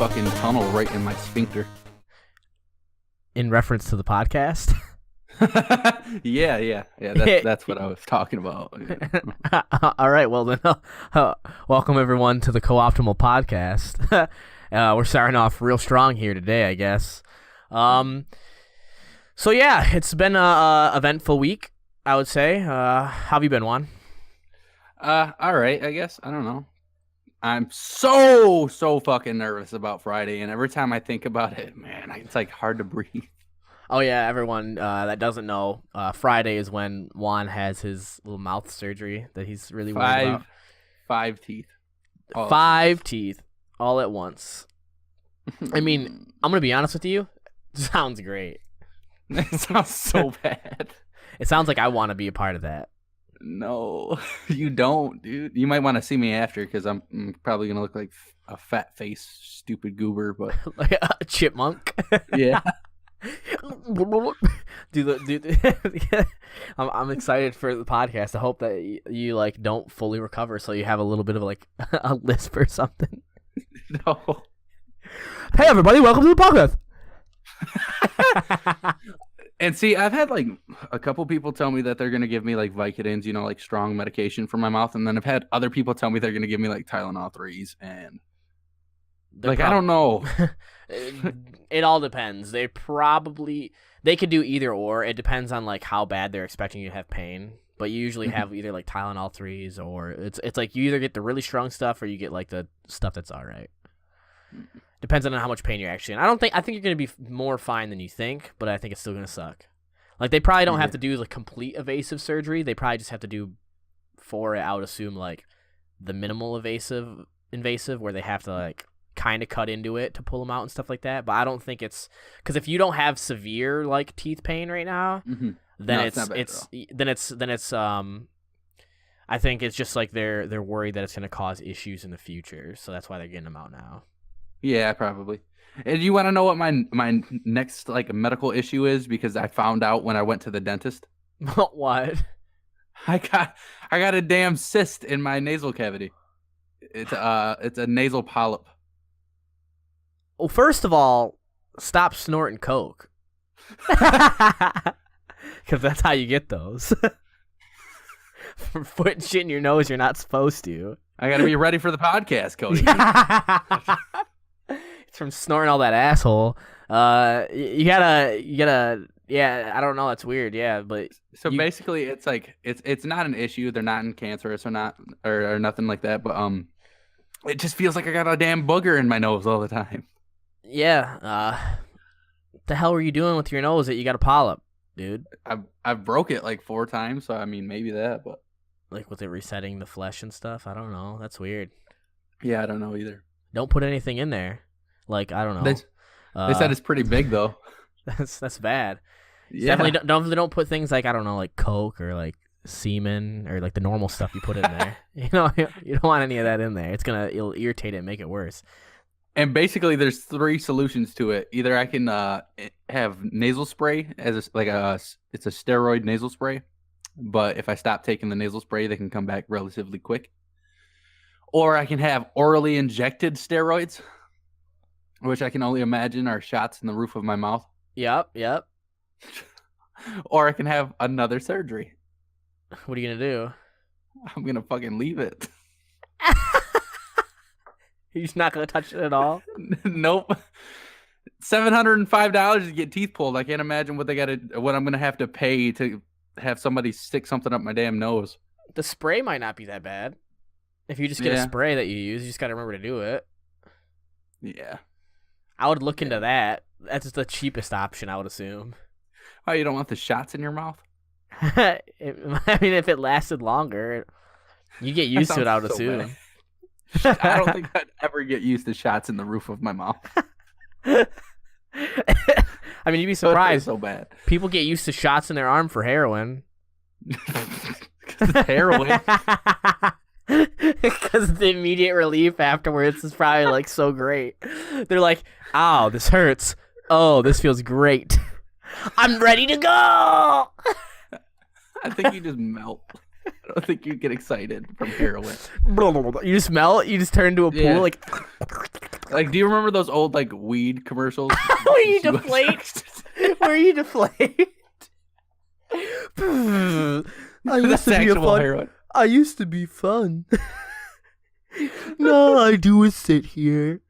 fucking tunnel right in my sphincter. In reference to the podcast? Yeah. That's what I was talking about. All right, well then, welcome everyone to the Co-Optimal Podcast. We're starting off real strong here today, I guess. So yeah, it's been a eventful week, I would say. How have you been, Juan? All right, I guess. I don't know. I'm so fucking nervous about Friday, and every time I think about it, man, it's like hard to breathe. Oh yeah, everyone that doesn't know, Friday is when Juan has his little mouth surgery that he's really worried about. 5 teeth. Five teeth all at once. I mean, I'm gonna be honest with you. It sounds great. It sounds so bad. It sounds like I want to be a part of that. No, you don't, dude. You might want to see me after because I'm probably gonna look like a fat face, stupid goober, but Like a chipmunk. yeah. I'm excited for the podcast. I hope that you like don't fully recover, so you have a little bit of like a lisp or something. No. Hey everybody, welcome to the podcast. And see, I've had like a couple people tell me that they're gonna give me like Vicodins, like strong medication for my mouth, and then I've had other people tell me they're gonna give me like Tylenol 3s, and I don't know. It all depends. They could do either or. It depends on like how bad they're expecting you to have pain. But you usually have either like Tylenol 3s or it's like you either get the really strong stuff or you get like the stuff that's all right. Depends on how much pain you're actually in. I think you're gonna be more fine than you think, but I think it's still gonna suck. Like they probably don't have to do like complete evasive surgery. They probably just have to do for it. I would assume like the minimal invasive where they have to like kind of cut into it to pull them out and stuff like that. But I don't think it's because if you don't have severe like teeth pain right now, then I think it's just like they're worried that it's gonna cause issues in the future, so that's why they're getting them out now. Yeah, probably. And you want to know what my next like medical issue is? Because I found out when I went to the dentist. What? I got a damn cyst in my nasal cavity. It's a nasal polyp. Well, first of all, stop snorting coke. Because that's how you get those. From putting shit in your nose you're not supposed to. I got to be ready for the podcast, Cody. It's from snorting all that asshole. You gotta. Yeah, I don't know. That's weird. Yeah, but basically, it's like it's not an issue. They're not cancerous or not or nothing like that. But it just feels like I got a damn booger in my nose all the time. Yeah. What the hell were you doing with your nose that you got a polyp, dude? I've broke it like 4 times, so I mean maybe that, but like with it resetting the flesh and stuff. I don't know. That's weird. Yeah, I don't know either. Don't put anything in there. Like I don't know. They said it's pretty big though. That's bad. Yeah. Definitely don't put things like I don't know, like Coke or like semen or like the normal stuff you put in there. You don't want any of that in there. It'll irritate it and make it worse. And basically, there's 3 solutions to it. Either I can have nasal spray it's a steroid nasal spray, but if I stop taking the nasal spray, they can come back relatively quick. Or I can have orally injected steroids, which I can only imagine are shots in the roof of my mouth. Yep. Or I can have another surgery. What are you gonna do? I'm gonna fucking leave it. You're just not gonna touch it at all? Nope. $705 to get teeth pulled. I can't imagine what I'm gonna have to pay to have somebody stick something up my damn nose. The spray might not be that bad. If you just get a spray that you use, you just gotta remember to do it. Yeah. I would look into that. That's the cheapest option, I would assume. Oh, you don't want the shots in your mouth? I mean, if it lasted longer, you get used to it, I would assume. Bad. I don't think I'd ever get used to shots in the roof of my mouth. I mean, you'd be surprised. So bad. People get used to shots in their arm for heroin. Heroin? Because the immediate relief afterwards is probably like so great. They're like, "Ow, this hurts. Oh, this feels great. I'm ready to go." I think you just melt. I don't think you get excited from heroin. You just melt. You just turn into a pool like. Like, do you remember those old like weed commercials? Where you deflate? Where you deflate? I used to be a fun. heroin. I used to be fun. No, all I do is sit here.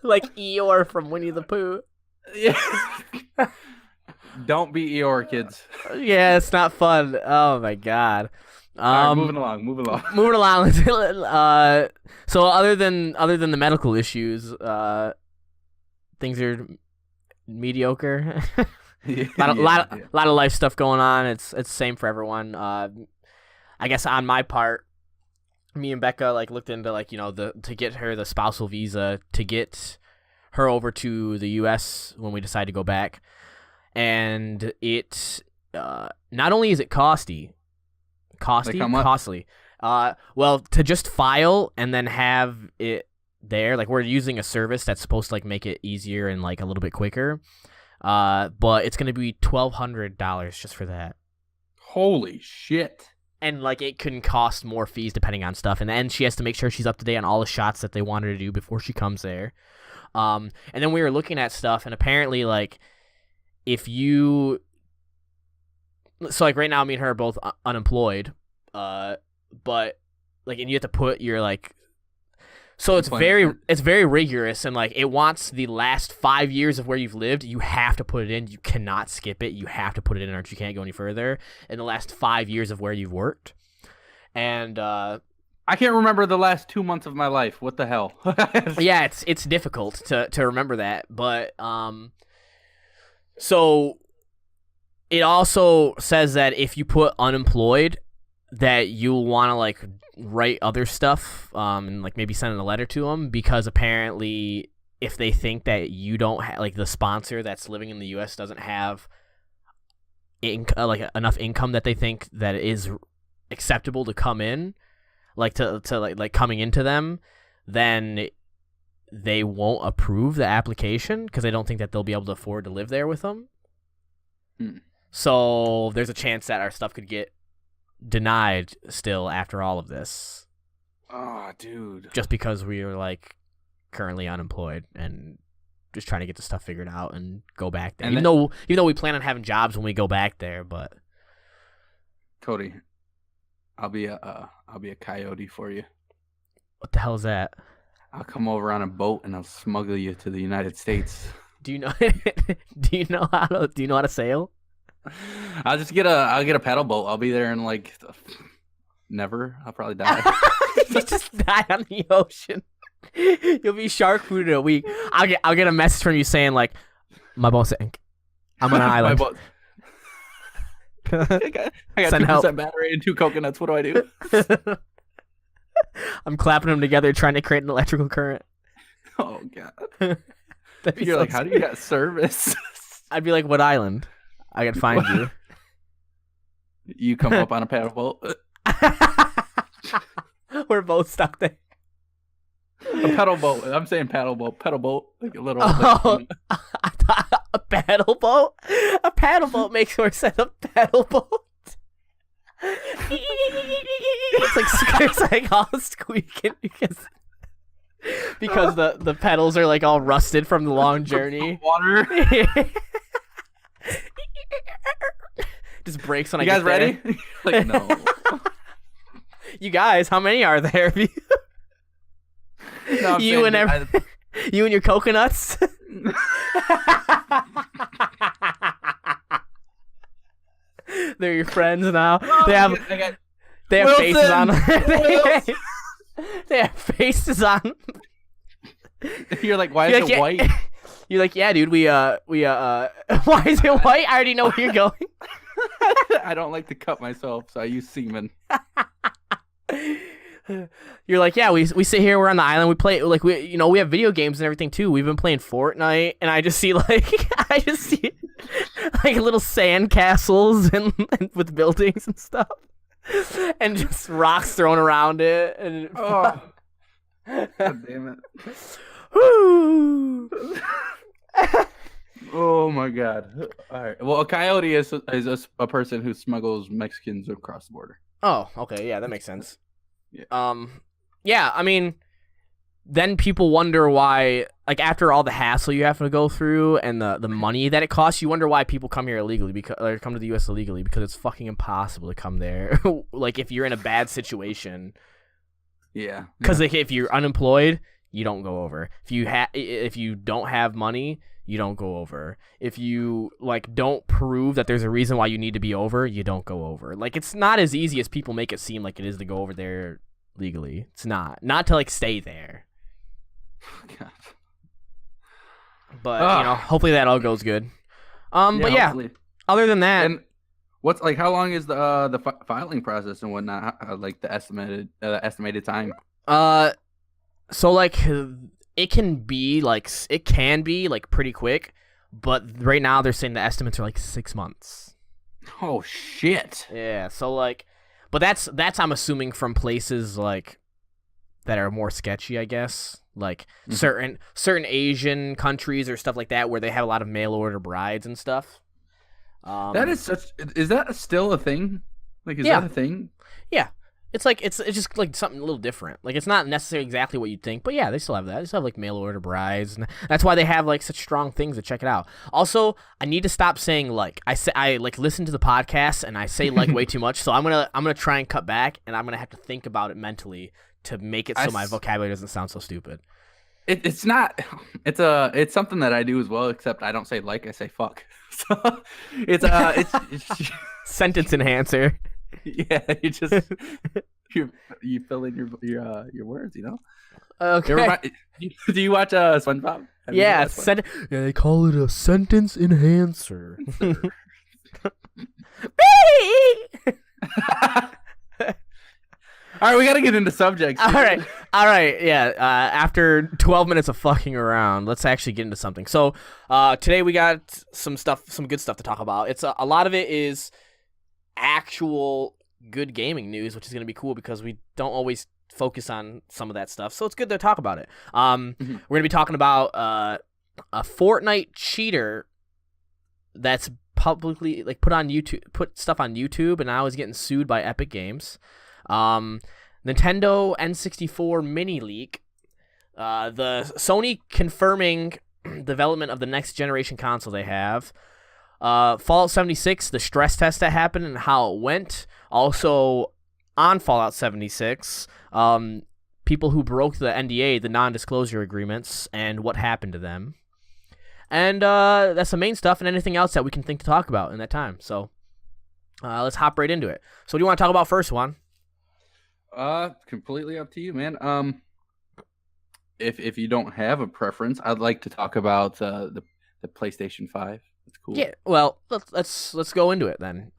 Like Eeyore from Winnie the Pooh. Yeah. Don't be Eeyore, kids. Yeah, it's not fun. Oh my god. All right, moving along. Moving along. So other than the medical issues, things are mediocre. Yeah, lot of life stuff going on. It's the same for everyone. I guess on my part, me and Becca like looked into like to get her the spousal visa to get her over to the U.S. when we decide to go back, and it not only is it costly. Well, to just file and then have it there, like we're using a service that's supposed to like make it easier and like a little bit quicker. But it's gonna be $1,200 just for that. Holy shit! And like it can cost more fees depending on stuff, and then she has to make sure she's up to date on all the shots that they want her to do before she comes there. And then we were looking at stuff, and apparently like if you, so like right now me and her are both unemployed, but like and you have to put your like. So it's very rigorous, and like it wants the last 5 years of where you've lived. You have to put it in. You cannot skip it. You have to put it in, or you can't go any further. In the last 5 years of where you've worked, and I can't remember the last 2 months of my life. What the hell? yeah, it's difficult to remember that, but so it also says that if you put unemployed, that you'll want to like write other stuff and like maybe send a letter to them, because apparently if they think that you don't like the sponsor that's living in the US doesn't have like enough income that they think that is acceptable to come in, like to like coming into them, then they won't approve the application because they don't think that they'll be able to afford to live there with them. So there's a chance that our stuff could get denied still after all of this. Oh, dude. Just because we are like currently unemployed and just trying to get the stuff figured out and go back there. Even though we plan on having jobs when we go back there, but Cody, I'll be a coyote for you. What the hell is that? I'll come over on a boat and I'll smuggle you to the United States. Do you know how to sail? I'll get a paddle boat. I'll be there in like never. I'll probably die. You just die on the ocean. You'll be shark food in a week. I'll get a message from you saying like, my boat sank. I'm on an island. My boat. I got 2% battery and 2 coconuts. What do I do? I'm clapping them together, trying to create an electrical current. Oh god. You're like, how do you get service? I'd be like, what island? I can find you. You come up on a paddle boat. We're both stuck there. A pedal boat. I'm saying paddle boat. Pedal boat. Like a little. I thought a paddle boat? A paddle boat makes more sense. A paddle boat. It's like all squeaking because the pedals are like all rusted from the long journey. Water. Just breaks when you I get there. You guys ready? Like, no. You guys, how many are there? No, you and you and your coconuts. They're your friends now. Oh, they have faces on them. They have faces on them. You're like, why is it white? You're like, yeah, dude, why is it white? I already know where you're going. I don't like to cut myself, so I use semen. You're like, yeah, we sit here, we're on the island, we play, like, we have video games and everything too. We've been playing Fortnite, and I just see like little sand castles and with buildings and stuff, and just rocks thrown around it, and oh, god damn it. Woo. Oh my god. All right. Well, a coyote is a person who smuggles Mexicans across the border. Oh, okay, yeah, that makes sense. Yeah, I mean, then people wonder why, like, after all the hassle you have to go through and the money that it costs, you wonder why people come here illegally, because or come to the U.S. illegally, because it's fucking impossible to come there. Like, if you're in a bad situation. Yeah. Because if you're unemployed, you don't go over. If you don't have money, you don't go over. If you like don't prove that there's a reason why you need to be over, you don't go over. Like, it's not as easy as people make it seem like it is to go over there legally. It's not to like stay there. God. But hopefully that all goes good. But yeah, hopefully. Other than that, and what's like, how long is the filing process and whatnot? Like the estimated time? So like it can be like pretty quick, but right now they're saying the estimates are like 6 months. Oh shit. Yeah. So like, but that's I'm assuming from places like that are more sketchy, I guess. Like certain Asian countries or stuff like that where they have a lot of mail order brides and stuff. Is that still a thing? Like, is that a thing? Yeah. It's like it's just like something a little different. Like, it's not necessarily exactly what you'd think, but yeah, they still have that. They still have like mail order brides, and that's why they have like such strong things to check it out. Also, I need to stop saying like. I like listen to the podcast and I say like way too much, so I'm gonna try and cut back, and I'm gonna have to think about it mentally to make it so my vocabulary doesn't sound so stupid. It's not. It's something that I do as well, except I don't say like, I say fuck. So it's sentence enhancer. Yeah, you fill in your words, you know. Okay. Do you watch SpongeBob? Yeah, they call it a sentence enhancer. All right, we got to get into subjects. All right, yeah. After 12 minutes of fucking around, let's actually get into something. So, today we got some good stuff to talk about. It's a lot of it is actual good gaming news, which is going to be cool because we don't always focus on some of that stuff. So it's good to talk about it. We're going to be talking about a Fortnite cheater that's publicly like put stuff on YouTube, and now is getting sued by Epic Games. Nintendo N64 mini leak, the Sony confirming development of the next generation console they have, Fallout 76, the stress test that happened and how it went. Also on Fallout 76, people who broke the NDA, the non-disclosure agreements, and what happened to them. And that's the main stuff, and anything else that we can think to talk about in that time. So let's hop right into it. So what do you want to talk about first, Juan? Completely up to you, man. If you don't have a preference, I'd like to talk about the PlayStation 5. That's cool. Yeah, well, let's go into it then.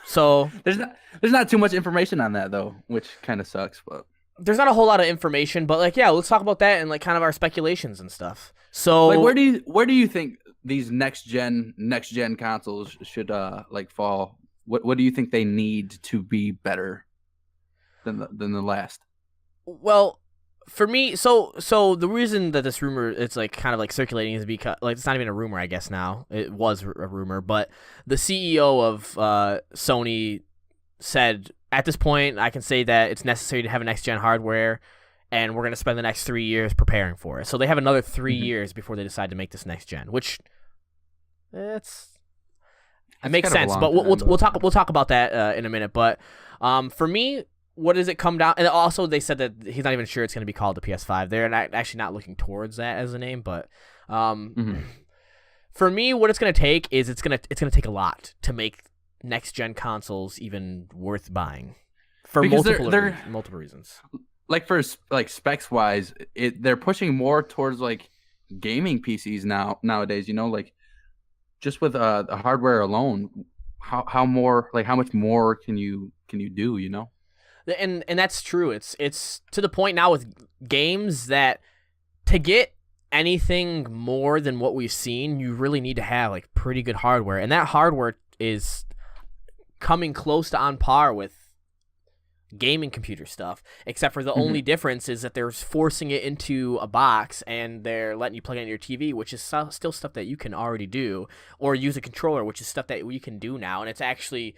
So there's not too much information on that though, which kind of sucks, but there's not a whole lot of information, but like, yeah, let's talk about that and like kind of our speculations and stuff. So like, where do you think these next gen consoles should like fall? What do you think they need to be better than the last? Well, for me, so the reason that this rumor it's like kind of like circulating is because like it's not even a rumor, I guess now. It was a rumor, but the CEO of Sony said at this point I can say that it's necessary to have a next gen hardware, and we're going to spend the next 3 years preparing for it. So they have another 3 years before they decide to make this next gen, which it makes sense. But we'll talk about that in a minute. But for me, what does it come down? And also, they said that he's not even sure it's going to be called the PS5. They're actually not looking towards that as a name. But for me, what it's going to take is it's going to take a lot to make next gen consoles even worth buying for multiple reasons. Like for like specs wise, they're pushing more towards like gaming PCs nowadays. You know, like just with the hardware alone, how much more can you do? You know. And that's true. It's to the point now with games that to get anything more than what we've seen, you really need to have like pretty good hardware, and that hardware is coming close to on par with gaming computer stuff, except for the only difference is that they're forcing it into a box and they're letting you plug it into your TV, which is still stuff that you can already do, or use a controller, which is stuff that you can do now, and it's actually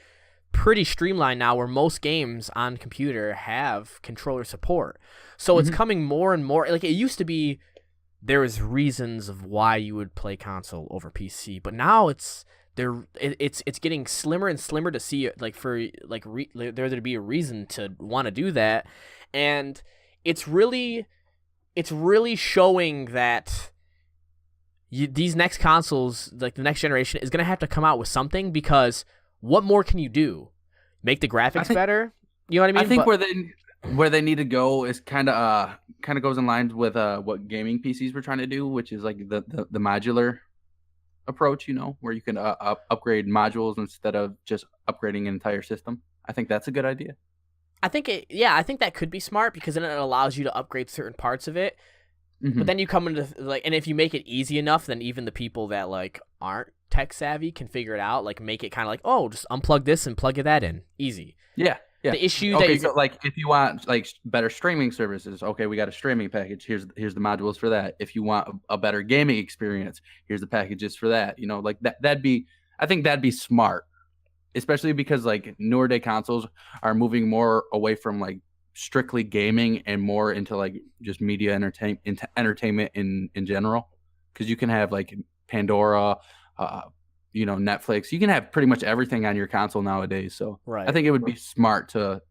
pretty streamlined now, where most games on computer have controller support. So it's coming more and more. Like, it used to be, there was reasons of why you would play console over PC, but now it's getting slimmer and slimmer to see, like, for like there to be a reason to want to do that, and it's really showing that these next consoles, like the next generation, is going to have to come out with something, because what more can you do? Make the graphics better? You know what I mean? I think where they need to go is kind of goes in line with what gaming PCs were trying to do, which is like the modular approach, where you can upgrade modules instead of just upgrading an entire system. I think that's a good idea. I think that could be smart, because then it allows you to upgrade certain parts of it. But then you come into, like, and if you make it easy enough, then even the people that, like, aren't tech savvy can figure it out. Like, make it kind of like, oh, just unplug this and plug that in, easy. Yeah. The issue so like, if you want like better streaming services, okay, we got a streaming package. Here's the modules for that. If you want a better gaming experience, here's the packages for that. Like I think that'd be smart, especially because like newer day consoles are moving more away from like strictly gaming and more into like just media entertainment in general. Because you can have like Pandora, Netflix. You can have pretty much everything on your console nowadays. So right. I think it would be smart to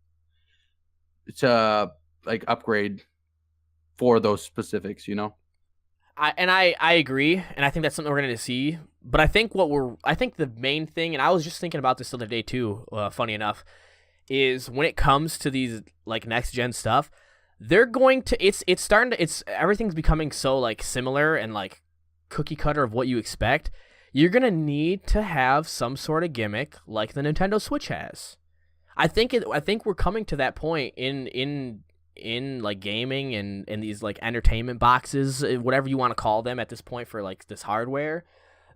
like upgrade for those specifics. I agree, and I think that's something we're going to see. But I think the main thing, and I was just thinking about this the other day too, funny enough, is when it comes to these like next gen stuff, they're going to everything's becoming so like similar and like cookie cutter of what you expect. You're going to need to have some sort of gimmick like the Nintendo Switch has. I think we're coming to that point in like gaming and these like entertainment boxes, whatever you want to call them at this point for like this hardware,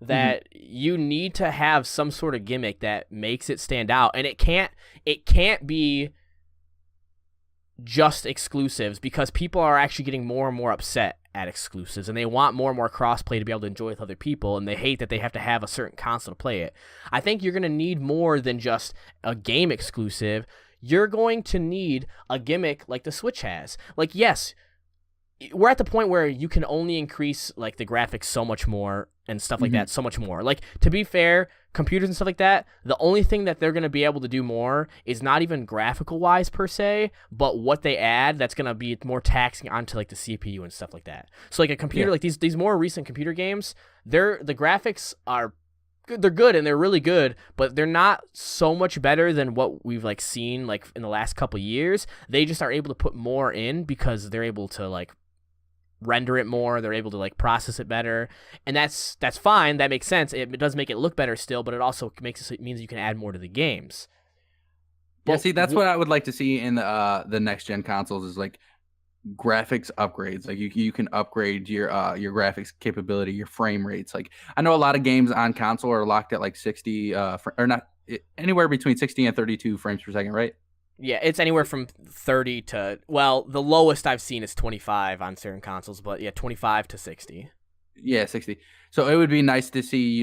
that you need to have some sort of gimmick that makes it stand out. And it can't be just exclusives, because people are actually getting more and more upset at exclusives, and they want more and more crossplay to be able to enjoy with other people, and they hate that they have to have a certain console to play it. I think you're going to need more than just a game exclusive. You're going to need a gimmick like the Switch has. Like, yes, we're at the point where you can only increase like the graphics so much more and stuff like that so much more. Like, to be fair, computers and stuff like that, the only thing that they're going to be able to do more is not even graphical wise per se, but what they add that's going to be more taxing onto like the CPU and stuff like that. So like a computer, like these more recent computer games, the graphics are good, they're good and they're really good, but they're not so much better than what we've like seen like in the last couple years. They just are able to put more in because they're able to like render it more, they're able to like process it better, and that's fine, that makes sense. It does make it look better still, but it also means you can add more to the games. Yeah, see, that's what I would like to see in the next gen consoles is like graphics upgrades. Like you can upgrade your graphics capability, your frame rates. Like I know a lot of games on console are locked at like 60 or not, anywhere between 60 and 32 frames per second, right? Yeah, it's anywhere from 30 to, well, the lowest I've seen is 25 on certain consoles, but yeah, 25 to 60. Yeah, 60. So it would be nice to see,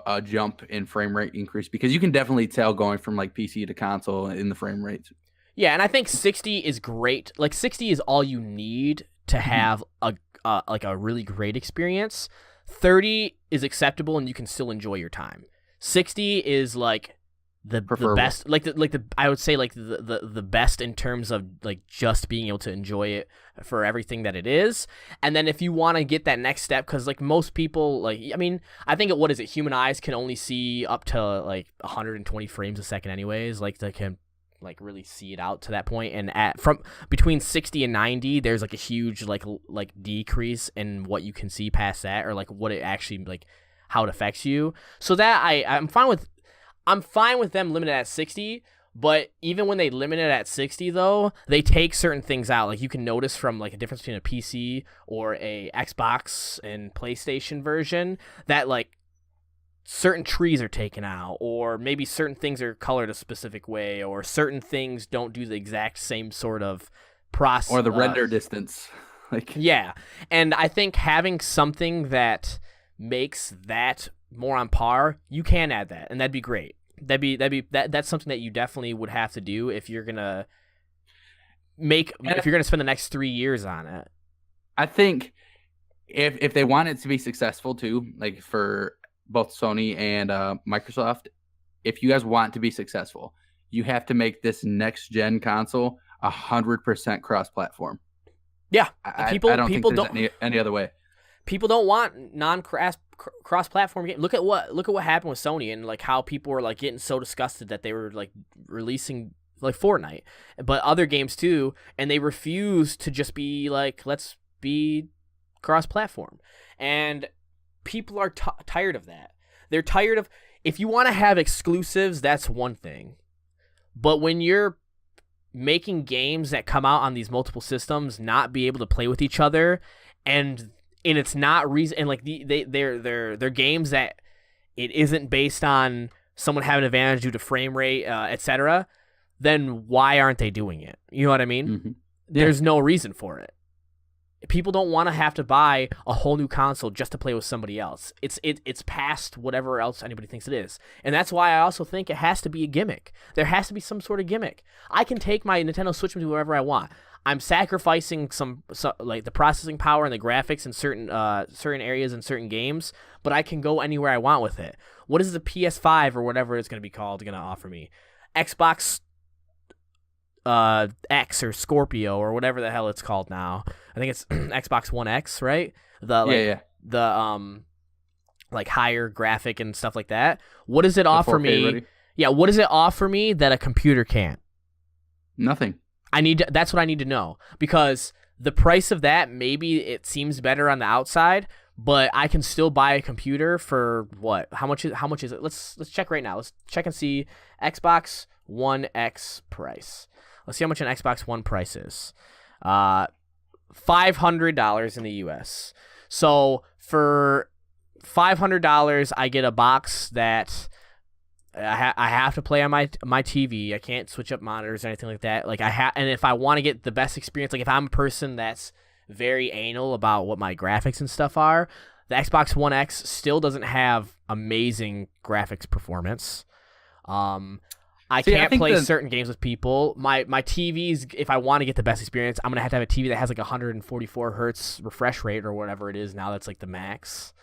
a jump in frame rate increase, because you can definitely tell going from like PC to console in the frame rates. Yeah, and I think 60 is great. Like 60 is all you need to have a really great experience. 30 is acceptable and you can still enjoy your time. 60 is like the best, I would say like the best in terms of like just being able to enjoy it for everything that it is. And then if you want to get that next step, because like most people, like, I mean, I think what is it, human eyes can only see up to like 120 frames a second anyways. Like they can like really see it out to that point, and from between 60 and 90 there's like a huge like decrease in what you can see past that, or like what it actually like how it affects you. So that I'm fine with them limited at 60, but even when they limit it at 60 though, they take certain things out. Like you can notice from like a difference between a PC or a Xbox and PlayStation version that like certain trees are taken out, or maybe certain things are colored a specific way, or certain things don't do the exact same sort of process. Or the render distance. Yeah. And I think having something that makes that more on par, you can add that, and that'd be great. That's something that you definitely would have to do if you're gonna And spend the next 3 years on it. I think if they want it to be successful too, like for both Sony and Microsoft, if you guys want to be successful, you have to make this next gen console 100% cross platform. Yeah, I don't think there's any other way. People don't want cross platform games. Look at what happened with Sony and like how people were like getting so disgusted that they were like releasing like Fortnite, but other games too, and they refused to just be like, let's be cross platform. And people are tired of that. They're tired of, if you want to have exclusives, that's one thing. But when you're making games that come out on these multiple systems not be able to play with each other, and it's not reason, and like they're games that it isn't based on someone having an advantage due to frame rate, etc., then why aren't they doing it? You know what I mean? Mm-hmm. There's no reason for it. People don't want to have to buy a whole new console just to play with somebody else. It's past whatever else anybody thinks it is. And that's why I also think it has to be a gimmick. There has to be some sort of gimmick. I can take my Nintendo Switch and do whatever I want. I'm sacrificing some like the processing power and the graphics in certain areas and certain games, but I can go anywhere I want with it. What is the PS5 or whatever it's going to be called going to offer me? Xbox X or Scorpio or whatever the hell it's called now. I think it's Xbox One X, right? The like higher graphic and stuff like that. What does it offer me? Ready? Yeah, what does it offer me that a computer can't? Nothing. That's what I need to know, because the price of that, maybe it seems better on the outside, but I can still buy a computer for what? How much is it? Let's check right now. Let's check and see Xbox One X price. Let's see how much an Xbox One price is. $500 in the US. So for $500, I get a box that I have to play on my TV. I can't switch up monitors or anything like that. Like and if I want to get the best experience, like if I'm a person that's very anal about what my graphics and stuff are, the Xbox One X still doesn't have amazing graphics performance. I can't play certain games with people. My TVs, if I want to get the best experience, I'm going to have a TV that has like 144 hertz refresh rate or whatever it is now. That's like the max.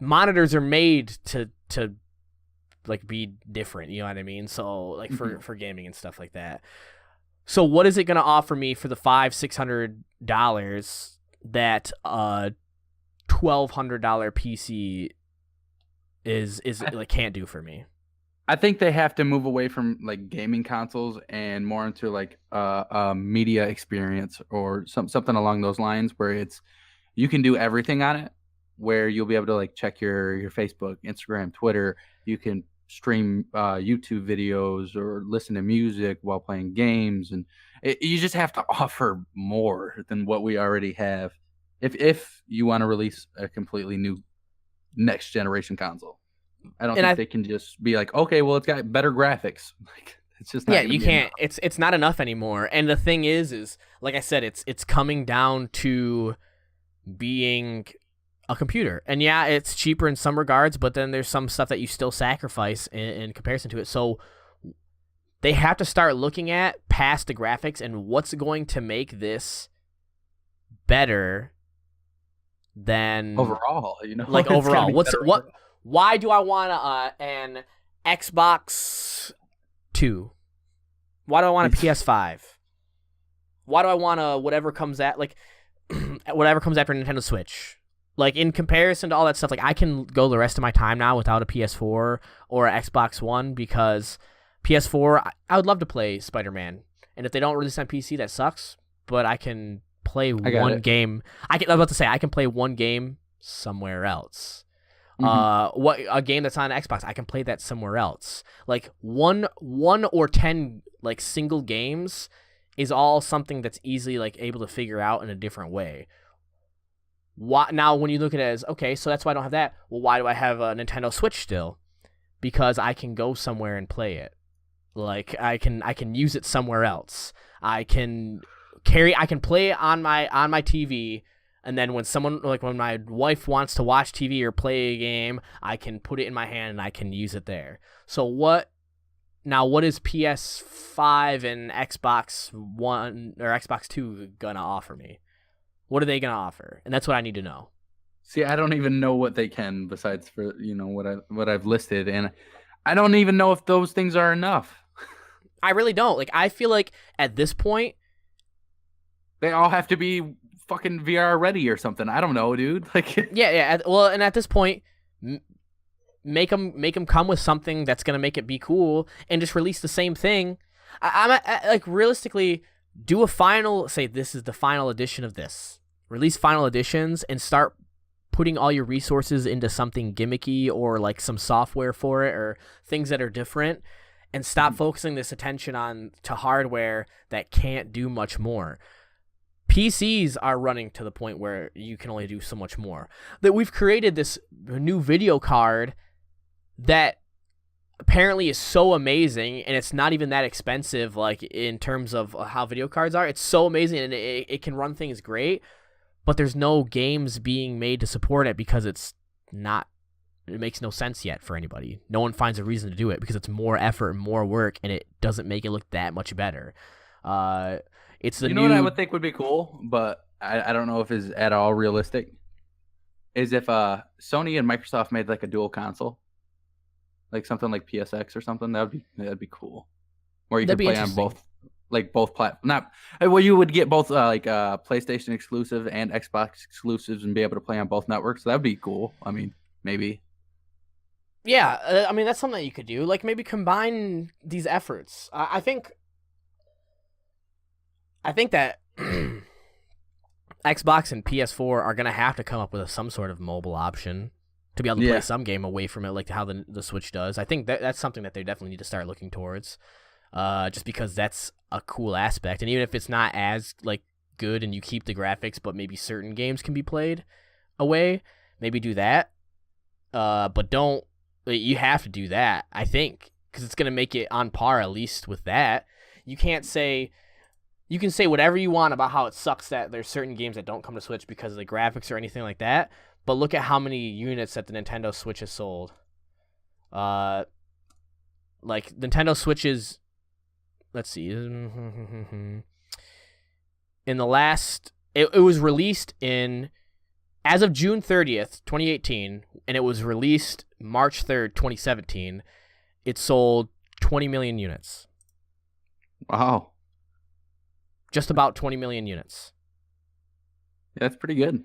Monitors are made to like be different, you know what I mean? So like for gaming and stuff like that. So what is it going to offer me for the $500-$600 that $1,200 PC is like can't do for me? I think they have to move away from like gaming consoles and more into like a media experience or something along those lines, where you can do everything on it, where you'll be able to like check your Facebook, Instagram, Twitter. You can stream YouTube videos or listen to music while playing games, and you just have to offer more than what we already have if you want to release a completely new next generation console. I don't think they can just be like, okay, well, it's got better graphics. Like, it's just not you can't. Enough. It's not enough anymore. And the thing is like I said, it's coming down to being a computer. And yeah, it's cheaper in some regards, but then there's some stuff that you still sacrifice in comparison to it. So they have to start looking at past the graphics and what's going to make this better than overall, you know, like overall. Why do I want an Xbox 2? Why do I want a PS5? Why do I want whatever comes after Nintendo Switch? Like, in comparison to all that stuff, like, I can go the rest of my time now without a PS4 or an Xbox One, because PS4, I would love to play Spider-Man. And if they don't release on PC, that sucks. But I can play one game. I was about to say, I can play one game somewhere else. A game that's on Xbox, I can play that somewhere else. Like, one or 10 like single games is all something that's easily like able to figure out in a different way. Now, when you look at it as, okay, so that's why I don't have that. Well, why do I have a Nintendo Switch still? Because I can go somewhere and play it. Like, I can use it somewhere else. I can play it on my TV And then when my wife wants to watch TV or play a game, I can put it in my hand and I can use it there. So what is PS5 and Xbox One or Xbox 2 gonna offer me? What are they gonna offer? And that's what I need to know. See, I don't even know what they can besides for what I've listed, and I don't even know if those things are enough. I really don't. Like, I feel like at this point, they all have to be fucking VR ready or something. I don't know, dude. Like, yeah. Well, and at this point, make them come with something that's gonna make it be cool, and just release the same thing. Like, realistically, do a final. Say this is the final edition of this. Release final editions and start putting all your resources into something gimmicky or like some software for it or things that are different, and stop focusing this attention on to hardware that can't do much more. PCs are running to the point where you can only do so much more. That we've created this new video card that apparently is so amazing, and it's not even that expensive, like in terms of how video cards are. It's so amazing, and it can run things great, but there's no games being made to support it because it makes no sense yet for anybody. No one finds a reason to do it because it's more effort and more work, and it doesn't make it look that much better. It's the what I would think would be cool, but I don't know if it's at all realistic, is if Sony and Microsoft made like a dual console, like something like PSX or something. That'd be cool, where you could play on both platforms. Not well, you would get both PlayStation exclusive and Xbox exclusives and be able to play on both networks. So that'd be cool. I mean, maybe. Yeah, I mean that's something that you could do. Like maybe combine these efforts. I think that Xbox and PS4 are gonna have to come up with some sort of mobile option to be able to play some game away from it, like how the Switch does. I think that's something that they definitely need to start looking towards, just because that's a cool aspect. And even if it's not as like good and you keep the graphics, but maybe certain games can be played away, maybe do that. But don't. You have to do that, I think, because it's gonna make it on par at least with that. You can't say. You can say whatever you want about how it sucks that there's certain games that don't come to Switch because of the graphics or anything like that, but look at how many units that the Nintendo Switch has sold. Like, Nintendo Switches, let's see. In the last... It was released as of June 30th, 2018, and it was released March 3rd, 2017. It sold 20 million units. Wow. Just about 20 million units. Yeah, that's pretty good.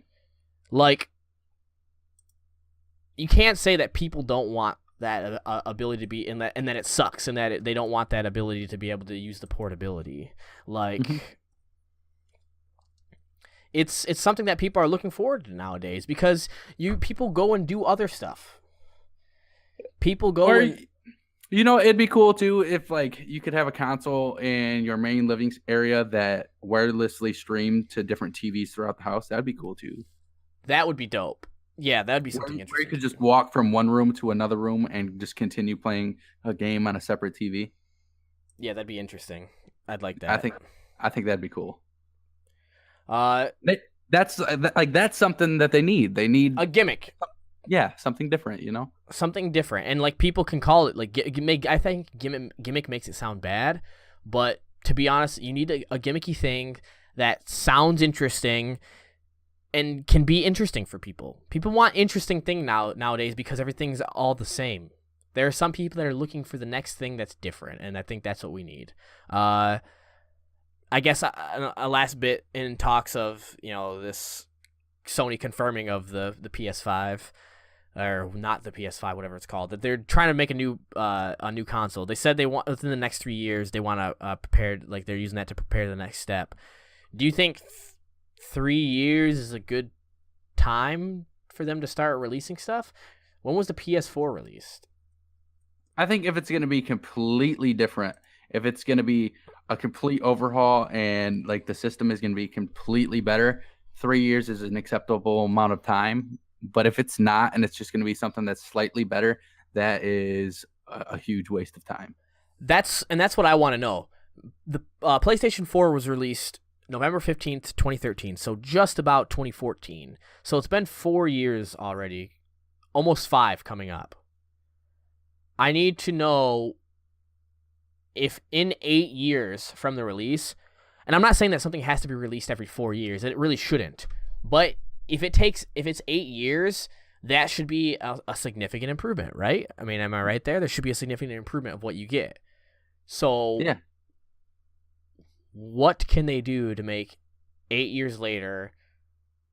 Like, you can't say that people don't want that ability to be in that, and that it sucks, and that they don't want that ability to be able to use the portability. Like, it's something that people are looking forward to nowadays because people go and do other stuff. People go it'd be cool too if like you could have a console in your main living area that wirelessly streamed to different TVs throughout the house. That'd be cool too. That would be dope. Yeah, that'd be something interesting. Where you could just walk from one room to another room and just continue playing a game on a separate TV. Yeah, that'd be interesting. I'd like that. I think that'd be cool. That's something that they need. They need a gimmick. Yeah, something different, Something different, and like people can call it like I think gimmick makes it sound bad, but to be honest, you need a gimmicky thing that sounds interesting and can be interesting for people. People want interesting thing nowadays because everything's all the same. There are some people that are looking for the next thing that's different, and I think that's what we need. I guess a last bit in talks of this Sony confirming of the PS5. Or not the PS5, whatever it's called. That they're trying to make a new console. They said they want within the next 3 years. They want to prepare, like they're using that to prepare the next step. Do you think 3 years is a good time for them to start releasing stuff? When was the PS4 released? I think if it's going to be completely different, if it's going to be a complete overhaul and like the system is going to be completely better, 3 years is an acceptable amount of time. But if it's not, and it's just going to be something that's slightly better, that is a huge waste of time. That's what I want to know. The PlayStation 4 was released November 15th, 2013. So just about 2014. So it's been 4 years already, almost 5 coming up. I need to know if in 8 years from the release, and I'm not saying that something has to be released every 4 years. It really shouldn't. But if it's 8 years, that should be a significant improvement, right? I mean, am I right there? There should be a significant improvement of what you get. So Yeah. what can they do to make 8 years later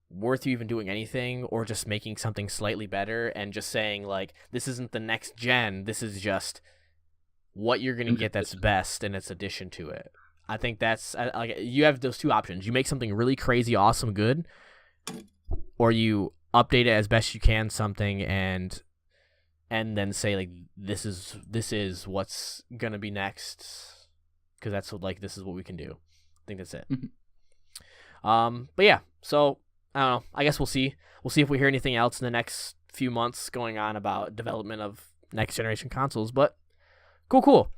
worth you even doing anything, or just making something slightly better and just saying, like, this isn't the next gen, this is just what you're going to get that's best and its addition to it. I think that's like, you have those two options. You make something really crazy, awesome, good, or you update it as best you can something and then say, like, this is what's going to be next, because that's what, like, this is what we can do. I think that's it. But yeah, so I don't know. I guess we'll see. We'll see if we hear anything else in the next few months going on about development of next generation consoles. But cool.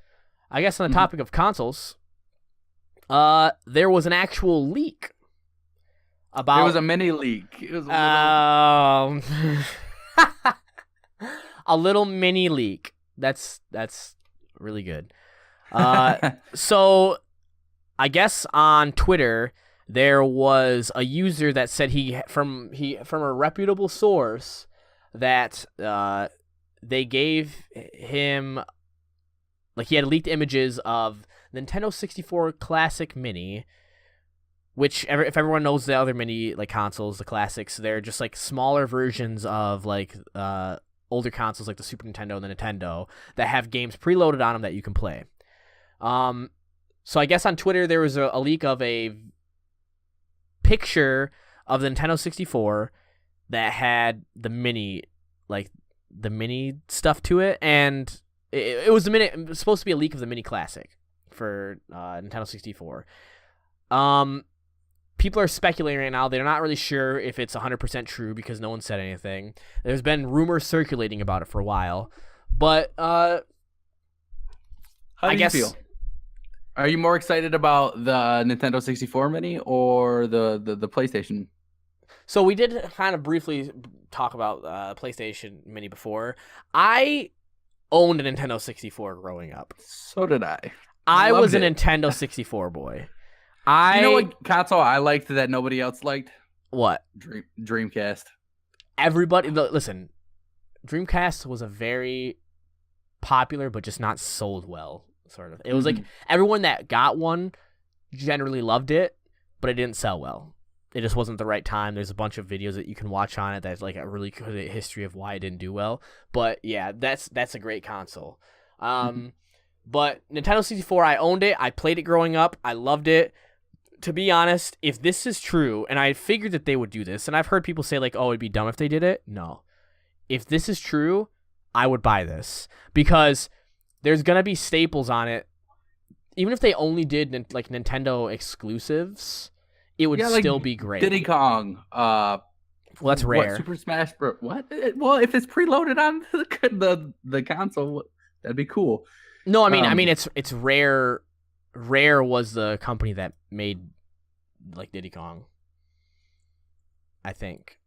I guess on the topic of consoles, there was an actual leak about. It was a mini leak. It was a little mini leak. That's really good. So I guess on Twitter there was a user that said from a reputable source that they gave him, like, he had leaked images of Nintendo 64 Classic Mini, which if everyone knows the other mini, like, consoles, the classics, they're just like smaller versions of, like, older consoles like the Super Nintendo and the Nintendo that have games preloaded on them that you can play. So I guess on Twitter there was a leak of a picture of the Nintendo 64 that had the mini stuff to it, and it was supposed to be a leak of the mini classic for Nintendo 64. People are speculating right now. They're not really sure if it's 100% true because no one said anything. There's been rumors circulating about it for a while, but How do you feel? Are you more excited about the Nintendo 64 Mini or the PlayStation? So we did kind of briefly talk about PlayStation Mini before. I owned a Nintendo 64 growing up. So did I. I was a Nintendo 64 boy. You know what console I liked that nobody else liked? What? Dreamcast. Everybody, listen, Dreamcast was a very popular but just not sold well, sort of. It was like everyone that got one generally loved it, but it didn't sell well. It just wasn't the right time. There's a bunch of videos that you can watch on it that's like a really good history of why it didn't do well. But yeah, that's a great console. But Nintendo 64, I owned it. I played it growing up. I loved it. To be honest, if this is true, and I figured that they would do this, and I've heard people say, like, oh, it'd be dumb if they did it. No. If this is true, I would buy this, because there's going to be staples on it. Even if they only did like Nintendo exclusives, it would still be great. Diddy Kong. Well, that's rare. What, Super Smash Bros. What? Well, if it's preloaded on the console, that'd be cool. No, I mean it's Rare. Rare was the company that made, like, Diddy Kong, I think.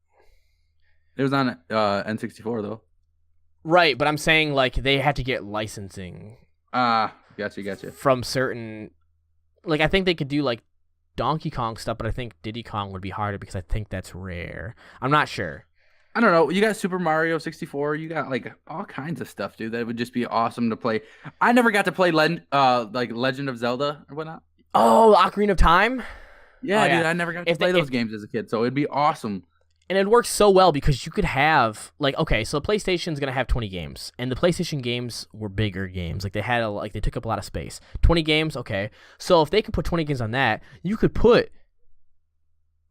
It was on N64 though. Right, but I'm saying, like, they had to get licensing. Gotcha. From certain, like, I think they could do, like, Donkey Kong stuff, but I think Diddy Kong would be harder because I think that's Rare. I'm not sure. I don't know. You got Super Mario 64. You got, like, all kinds of stuff, dude. That would just be awesome to play. I never got to play like Legend of Zelda or whatnot. Oh, Ocarina of Time? Yeah, dude. I never got to play those games as a kid, so it'd be awesome. And it works so well because you could have, like, okay, so the PlayStation's gonna have 20 games, and the PlayStation games were bigger games. Like, they took up a lot of space. 20 games, okay. So if they could put 20 games on that, you could put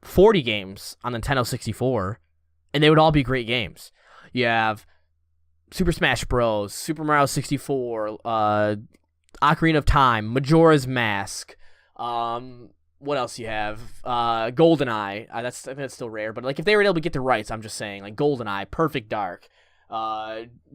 40 games on Nintendo 64. And they would all be great games. You have Super Smash Bros., Super Mario 64, Ocarina of Time, Majora's Mask. What else you have? GoldenEye. I think that's still Rare, but, like, if they were able to get the rights, I'm just saying, like, GoldenEye, Perfect Dark,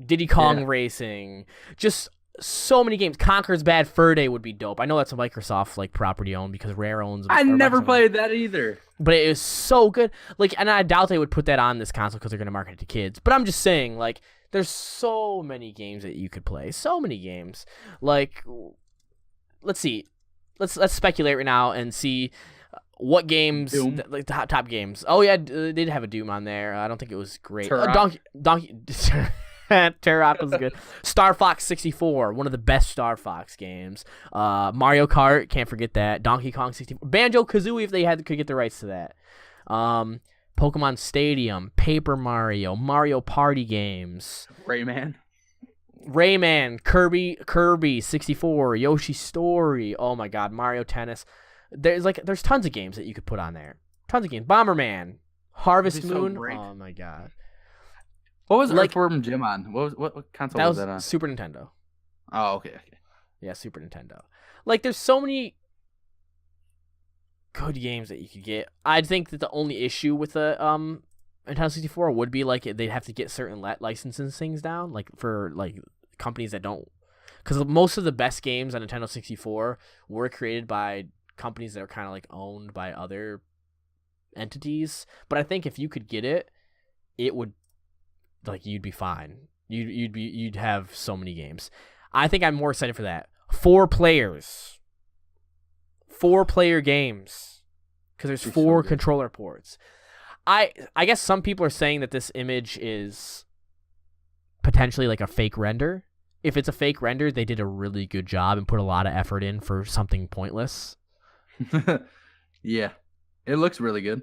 Diddy Kong Racing, just so many games. Conker's Bad Fur Day would be dope. I know that's a Microsoft like property owned because Rare owns. I or never Microsoft played that either. but it is so good. Like, and I doubt they would put that on this console because they're gonna market it to kids. But I'm just saying, like, there's so many games that you could play. So many games. Like, let's see. Let's speculate right now and see what games, like the top games. Oh yeah, they did have a Doom on there. I don't think it was great. Donkey. Turok was good. Star Fox 64, one of the best Star Fox games. Mario Kart, can't forget that. Donkey Kong 64. Banjo-Kazooie if they could get the rights to that. Pokemon Stadium, Paper Mario, Mario Party games. Rayman, Kirby 64, Yoshi's Story. Oh my god, Mario Tennis. There's tons of games that you could put on there. Tons of games. Bomberman, Harvest Moon. Oh my god. What was Earthworm Jim on? What console was that on? Super Nintendo. Oh, okay. Yeah, Super Nintendo. Like, there's so many good games that you could get. I think that the only issue with the Nintendo 64 would be, like, they'd have to get certain licensing things down, like, for, like, companies that don't... Because most of the best games on Nintendo 64 were created by companies that are kind of, like, owned by other entities. But I think if you could get it, it would... Like, you'd be fine. You'd have so many games. I think I'm more excited for that. 4 players. 4-player games. Because there's 4 controller ports. I guess some people are saying that this image is potentially like a fake render. If it's a fake render, they did a really good job and put a lot of effort in for something pointless. Yeah. It looks really good.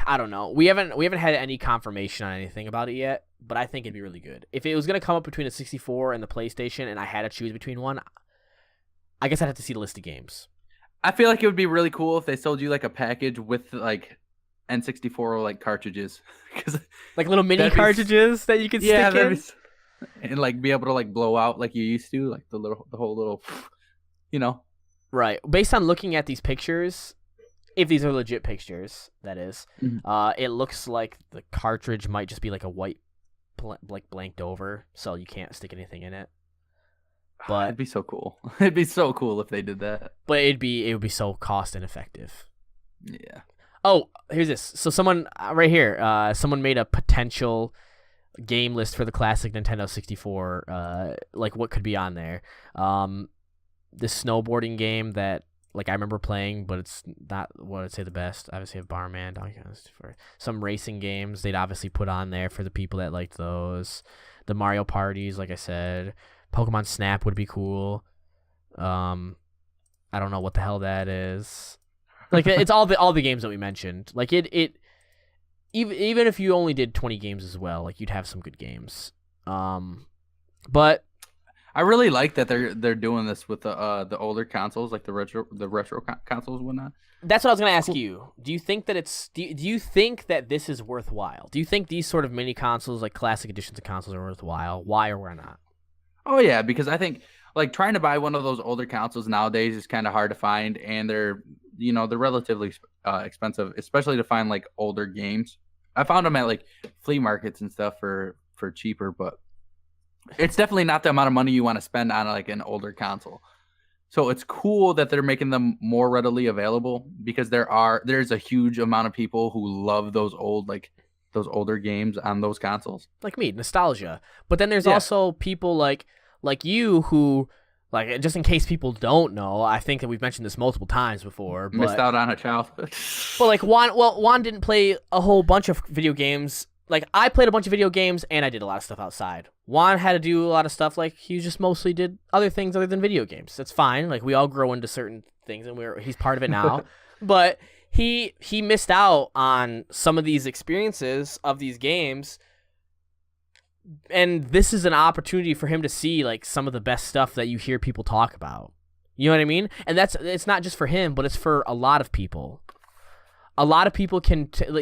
I don't know. We haven't had any confirmation on anything about it yet, but I think it'd be really good. If it was going to come up between a 64 and the PlayStation and I had to choose between one, I guess I'd have to see the list of games. I feel like it would be really cool if they sold you like a package with like N64 like cartridges. Like little mini cartridges that you could stick in? And like be able to like blow out like you used to, like the whole little, you know. Right. Based on looking at these pictures, if these are legit pictures, that is, it looks like the cartridge might just be like a white, like blanked over, so you can't stick anything in it. But it'd be so cool. It'd be so cool if they did that. But it would be so cost ineffective. Yeah. Oh, here's this. So someone right here, someone made a potential game list for the classic Nintendo 64. Like what could be on there? This snowboarding game that. Like, I remember playing, but it's not what I'd say the best. Obviously, have Barman, for some racing games they'd obviously put on there for the people that liked those. The Mario parties, like I said. Pokemon Snap would be cool. I don't know what the hell that is. Like, it's all the games that we mentioned. Like, even if you only did 20 games as well, like, you'd have some good games. But... I really like that they're doing this with the older consoles, like the retro consoles and whatnot. That's what I was gonna ask you. Do you think that do you think that this is worthwhile? Do you think these sort of mini consoles, like classic editions of consoles, are worthwhile? Why or why not? Oh yeah, because I think like trying to buy one of those older consoles nowadays is kind of hard to find, and they're relatively expensive, especially to find like older games. I found them at like flea markets and stuff for cheaper, but. It's definitely not the amount of money you want to spend on like an older console. So it's cool that they're making them more readily available because there's a huge amount of people who love those older games on those consoles. Like me, nostalgia. But then there's also people like you who, like, just in case people don't know, I think that we've mentioned this multiple times before. But, missed out on a childhood. But like Juan didn't play a whole bunch of video games. Like, I played a bunch of video games, and I did a lot of stuff outside. Juan had to do a lot of stuff, like, he just mostly did other things other than video games. That's fine. Like, we all grow into certain things, and he's part of it now. But he missed out on some of these experiences of these games, and this is an opportunity for him to see, like, some of the best stuff that you hear people talk about. You know what I mean? And it's not just for him, but it's for a lot of people. A lot of people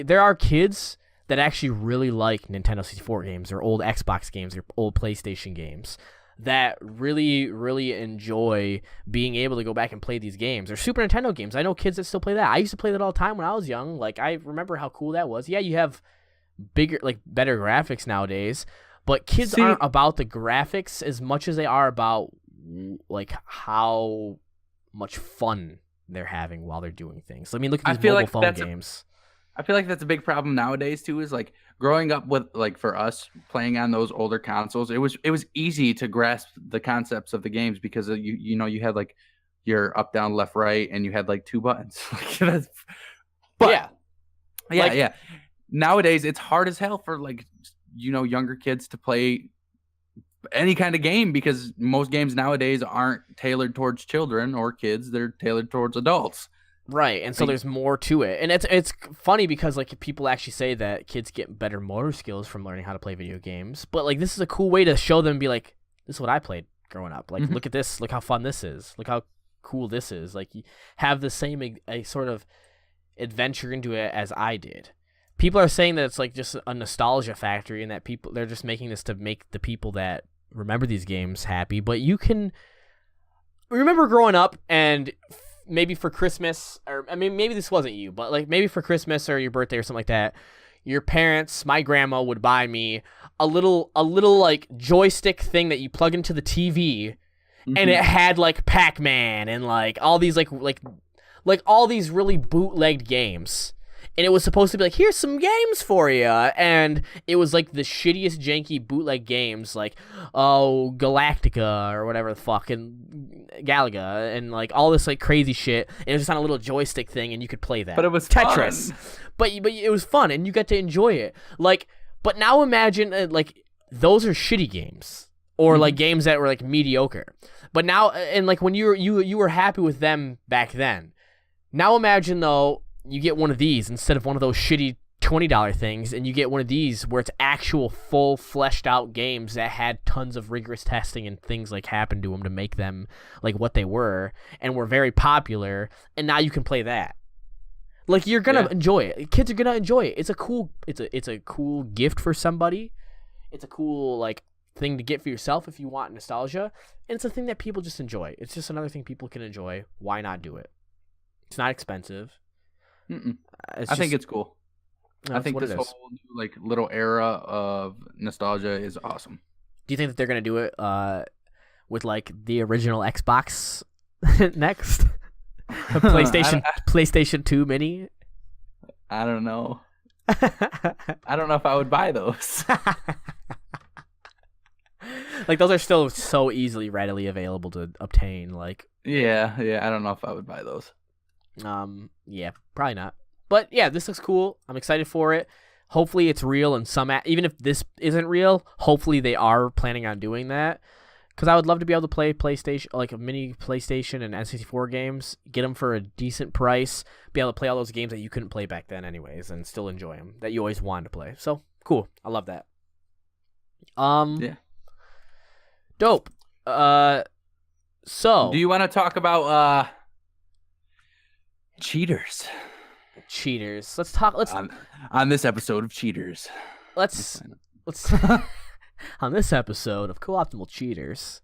there are kids that actually really like Nintendo 64 games or old Xbox games or old PlayStation games that really, really enjoy being able to go back and play these games. Or Super Nintendo games. I know kids that still play that. I used to play that all the time when I was young. Like, I remember how cool that was. Yeah, you have bigger, like better graphics nowadays. But kids See, aren't about the graphics as much as they are about like how much fun they're having while they're doing things. I mean, look at I these feel mobile like phone games. I feel like that's a big problem nowadays too. Is like growing up with like for us playing on those older consoles, it was easy to grasp the concepts of the games because you had like your up, down, left, right, and you had like two buttons. But Yeah, yeah, like yeah. Nowadays, it's hard as hell for like younger kids to play any kind of game because most games nowadays aren't tailored towards children or kids; they're tailored towards adults. right, and so Like, there's more to it, and it's funny because like people actually say that kids get better motor skills from learning how to play video games, but like this is a cool way to show them and be like, this is what I played growing up. Like, look at this, look how fun this is, look how cool this is. Like, you have the same a sort of adventure into it as I did. People are saying that it's like just a nostalgia factory and that they're just making this to make the people that remember these games happy, but you can remember growing up and maybe for Christmas, or I mean, maybe this wasn't you, but like maybe for Christmas or your birthday or something like that, your parents, my grandma would buy me a little like joystick thing that you plug into the TV, and it had like Pac-Man and like all these like all these really bootlegged games. And it was supposed to be like, here's some games for you. And it was like the shittiest janky bootleg games, like, Galactica or whatever the fuck, and Galaga, and like all this like crazy shit. And it was just on a little joystick thing, and you could play that. but it was Tetris. fun. But it was fun, and you got to enjoy it. Like, but now imagine, like, those are shitty games. Or like games that were like mediocre. But now, and like when you were happy with them back then. Now imagine though, you get one of these instead of one of those shitty $20 things, and you get one of these where it's actual full fleshed out games that had tons of rigorous testing and things like happened to them to make them like what they were and were very popular, and now you can play that. Like, you're gonna enjoy it. Kids are gonna enjoy it. It's a cool gift for somebody. It's a cool like thing to get for yourself if you want nostalgia, and it's a thing that people just enjoy. It's just another thing people can enjoy. Why not do it? It's not expensive. I think it's cool. I think this is. whole new, like little era of nostalgia is awesome. Do you think that they're gonna do it with like the original Xbox next? PlayStation 2 Mini? I don't know. I don't know if I would buy those. Like, those are still so readily available to obtain. Like, yeah, I don't know if I would buy those. yeah, probably not. But yeah, this looks cool. I'm excited for it. Hopefully it's real, and even if this isn't real, hopefully they are planning on doing that. Because I would love to be able to play PlayStation, like a mini PlayStation and N64 games, get them for a decent price, be able to play all those games that you couldn't play back then anyways, and still enjoy them, that you always wanted to play. So, cool. I love that. Yeah. Dope. So. Do you want to talk about cheaters? Cheaters. Let's on this episode of Cheaters. Let's on this episode of Co-Optimal Cheaters,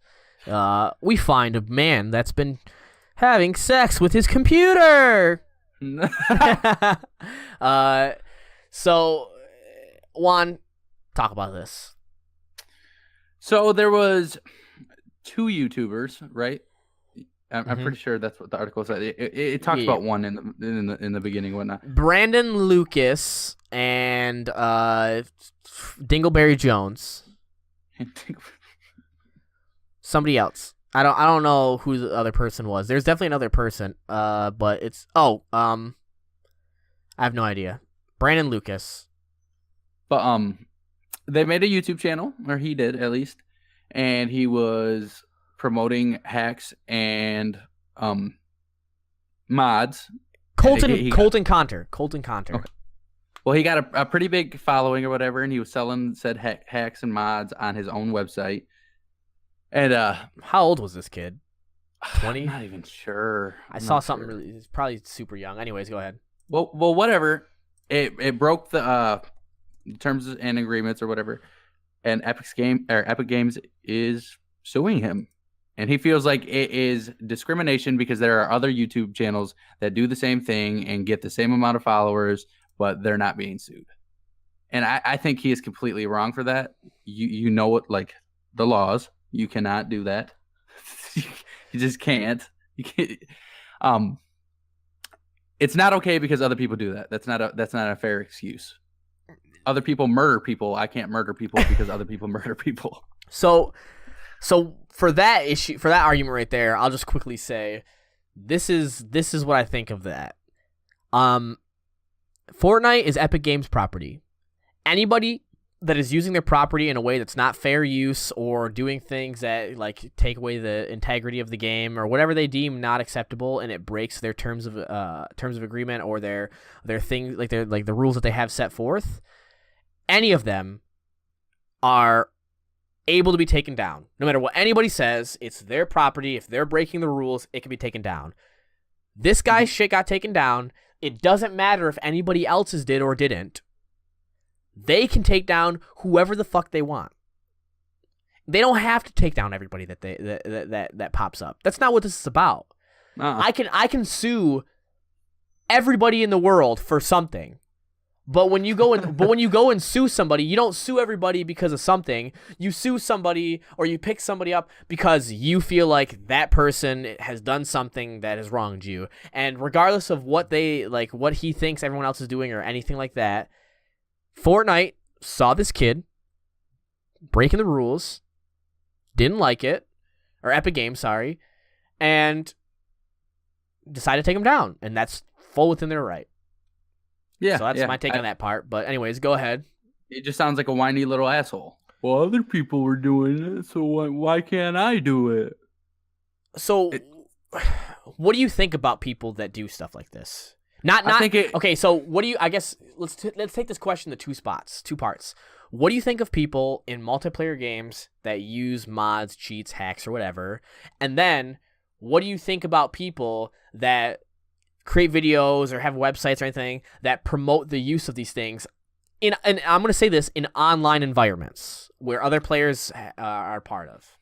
we find a man that's been having sex with his computer. So Juan, talk about this. So there was two YouTubers, right? I'm pretty sure that's what the article said. It talks about one in the beginning, and whatnot. Brandon Lucas and Dingleberry Jones. Somebody else. I don't know who the other person was. There's definitely another person. But it's I have no idea. Brandon Lucas. But they made a YouTube channel, or he did at least, and he was promoting hacks and mods. Colton Conter. Okay. Well, he got a pretty big following or whatever, and he was selling said hacks and mods on his own website. And how old was this kid? 20? I'm not even sure. I saw something really. It's probably super young. Anyways, go ahead. Well, whatever. It broke the terms and agreements or whatever, and Epic Games is suing him. And he feels like it is discrimination because there are other YouTube channels that do the same thing and get the same amount of followers, but they're not being sued. and I think he is completely wrong for that. You know what, like the laws, you cannot do that. You just can't. You can't. Um, it's not okay because other people do that. That's not a fair excuse. Other people murder people. I can't murder people because other people murder people. So for that issue, for that argument right there, I'll just quickly say, this is what I think of that. Fortnite is Epic Games property. Anybody that is using their property in a way that's not fair use or doing things that like take away the integrity of the game or whatever they deem not acceptable, and it breaks their terms of agreement or their thing, like the rules that they have set forth, any of them are able to be taken down. No matter what anybody says, it's their property. If they're breaking the rules, it can be taken down. This guy's shit got taken down. It doesn't matter if anybody else's did or didn't. They can take down whoever the fuck they want. They don't have to take down everybody that pops up. That's not what this is about. I can sue everybody in the world for something. But when you go and sue somebody, you don't sue everybody because of something. You sue somebody or you pick somebody up because you feel like that person has done something that has wronged you. And regardless of what what he thinks everyone else is doing or anything like that, Fortnite saw this kid breaking the rules, didn't like it, or Epic Games, sorry, and decided to take him down. And that's full within their right. Yeah. So that's my take on that part. But anyways, go ahead. It just sounds like a whiny little asshole. Well, other people were doing it, so why can't I do it? So, what do you think about people that do stuff like this? Okay, so what do you? I guess let's take this question to two parts. What do you think of people in multiplayer games that use mods, cheats, hacks, or whatever? And then, what do you think about people that create videos or have websites or anything that promote the use of these things and I'm going to say this, in online environments where other players are part of?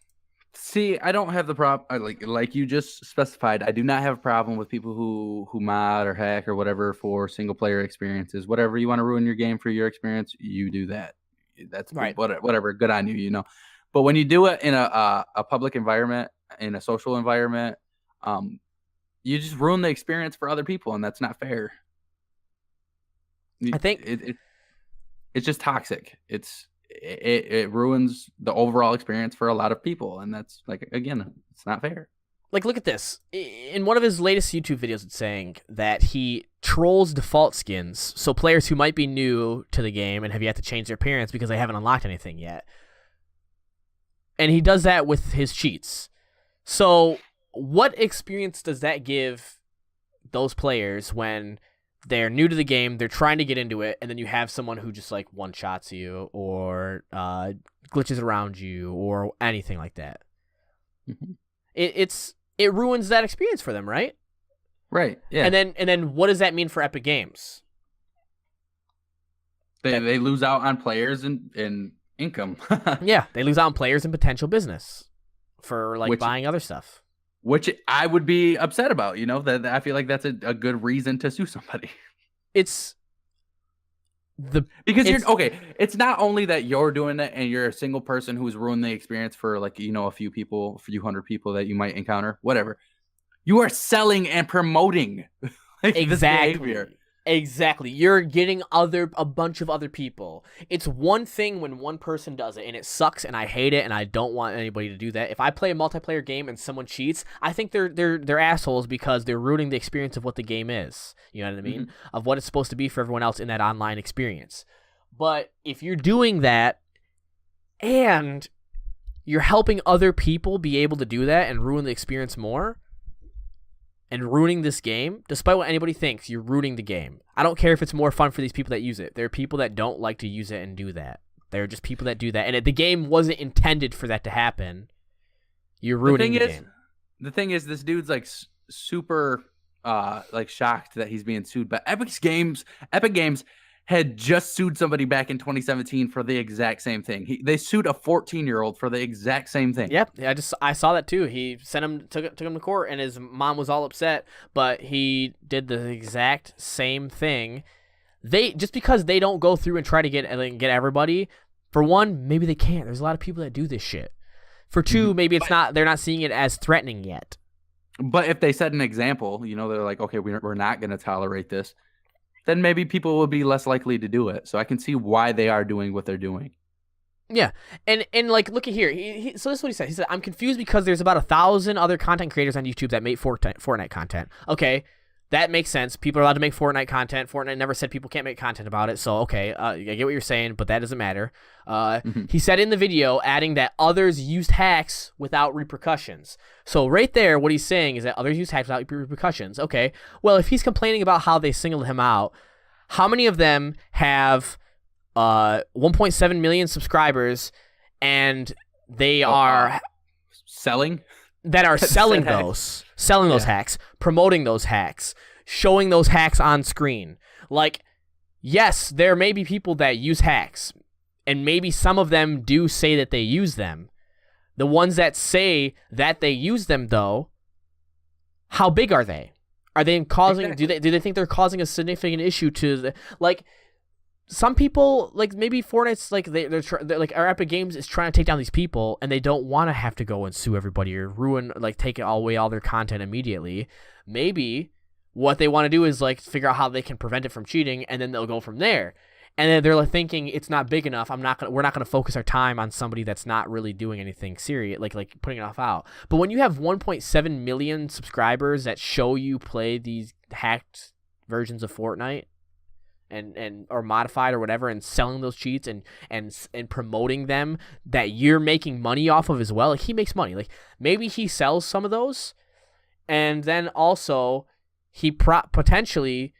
See, I don't have the problem. Like you just specified, I do not have a problem with people who mod or hack or whatever for single player experiences. Whatever you want to ruin your game for your experience, you do that. That's right. Whatever, good on you, you know. But when you do it in a public environment, in a social environment, you just ruin the experience for other people, and that's not fair. I think it's just toxic. It ruins the overall experience for a lot of people, and that's, like, again, it's not fair. Like, look at this. In one of his latest YouTube videos, it's saying that he trolls default skins, so players who might be new to the game and have yet to change their appearance because they haven't unlocked anything yet. And he does that with his cheats. So what experience does that give those players when they're new to the game, they're trying to get into it, and then you have someone who just, like, one-shots you or glitches around you or anything like that? Mm-hmm. It ruins that experience for them, right? Right. Yeah. And then what does that mean for Epic Games? They lose out on players and income. Yeah, they lose out on players and potential business for, like, buying other stuff. Which I would be upset about, you know, that I feel like that's a good reason to sue somebody. It's not only that you're doing it and you're a single person who's ruined the experience for, like, you know, a few hundred people that you might encounter, whatever. You are selling and promoting exactly this behavior. Exactly. You're getting a bunch of other people. It's one thing when one person does it and it sucks and I hate it and I don't want anybody to do that. If I play a multiplayer game and someone cheats, I think they're assholes because they're ruining the experience of what the game is. You know what I mean? Mm-hmm. Of what it's supposed to be for everyone else in that online experience. But if you're doing that and you're helping other people be able to do that and ruin the experience more, and ruining this game, despite what anybody thinks, you're ruining the game. I don't care if it's more fun for these people that use it. There are people that don't like to use it and do that. There are just people that do that. And the game wasn't intended for that to happen. You're ruining the game. The thing is, this dude's, like, super like, shocked that he's being sued. But Epic Games had just sued somebody back in 2017 for the exact same thing. They sued a 14-year-old for the exact same thing. Yep, I saw that too. He took him to court, and his mom was all upset, but he did the exact same thing they just because they don't go through and try to get everybody. For one, maybe they can't. There's a lot of people that do this shit. For two, maybe they're not seeing it as threatening yet. But if they set an example, you know, they're like, okay, we're not going to tolerate this, then maybe people will be less likely to do it. So I can see why they are doing what they're doing. Yeah, and like, look at here. So this is what he said. He said, I'm confused because there's about 1,000 other content creators on YouTube that make Fortnite content. Okay, that makes sense. People are allowed to make Fortnite content. Fortnite never said people can't make content about it. So, okay, I get what you're saying, but that doesn't matter. He said in the video, adding that others used hacks without repercussions. So right there, what he's saying is that others used hacks without repercussions. Okay, well, if he's complaining about how they singled him out, how many of them have 1.7 million subscribers and they are selling those hacks, promoting those hacks, showing those hacks on screen? Like, yes, there may be people that use hacks, and maybe some of them do say that they use them. The ones that say that they use them, though, how big are they? Are they causing? Exactly. Do they think they're causing a significant issue to the, like? Some people, like, maybe Fortnite's like they're like, our Epic Games is trying to take down these people, and they don't want to have to go and sue everybody or ruin, like, take away all their content immediately. Maybe what they want to do is like figure out how they can prevent it from cheating, and then they'll go from there. And then they're like thinking it's not big enough. We're not gonna focus our time on somebody that's not really doing anything serious, like putting enough out. But when you have 1.7 million subscribers that show you play these hacked versions of Fortnite, and or modified or whatever, and selling those cheats and promoting them, that you're making money off of as well. Like, he makes money. Like, maybe he sells some of those, and then also he potentially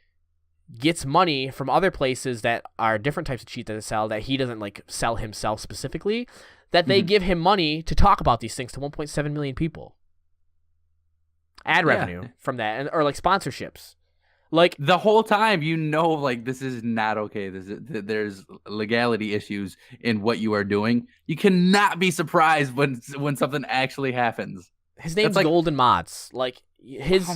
gets money from other places that are different types of cheats that sell, that he doesn't like sell himself specifically, that they give him money to talk about these things to 1.7 million people. Ad revenue from that, or like sponsorships. Like, the whole time, you know, like, this is not okay. There's legality issues in what you are doing. You cannot be surprised when something actually happens. His name's like, Golden Mods. Like, his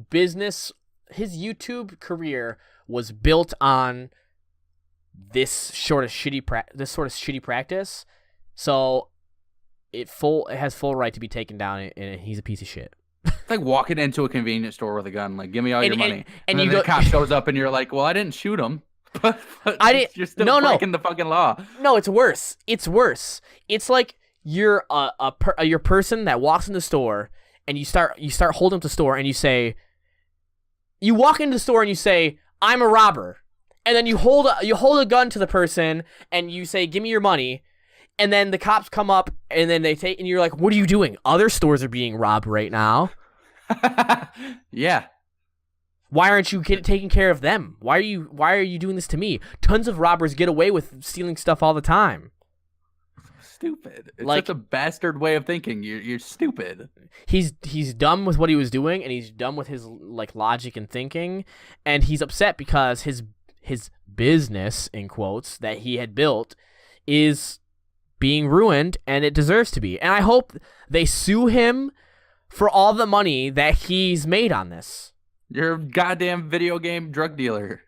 business, his YouTube career was built on this sort of shitty practice. So it has full right to be taken down, and he's a piece of shit. It's like walking into a convenience store with a gun, like, give me all your money. And then the cop shows up and you're like, well, I didn't shoot him. But you're still breaking the fucking law. No, it's worse. It's like you're a person that walks in the store, and you start holding up the store, and you walk into the store and you say, I'm a robber. And then you hold a gun to the person and you say, give me your money. And then the cops come up, and then and you're like, what are you doing? Other stores are being robbed right now. Yeah. Why aren't you taking care of them? Why are you doing this to me? Tons of robbers get away with stealing stuff all the time. Stupid. It's such a bastard way of thinking. You're stupid. He's dumb with what he was doing, and he's dumb with his like logic and thinking, and he's upset because his business, in quotes, that he had built is being ruined, and it deserves to be. And I hope they sue him for all the money that he's made on this. You're a goddamn video game drug dealer.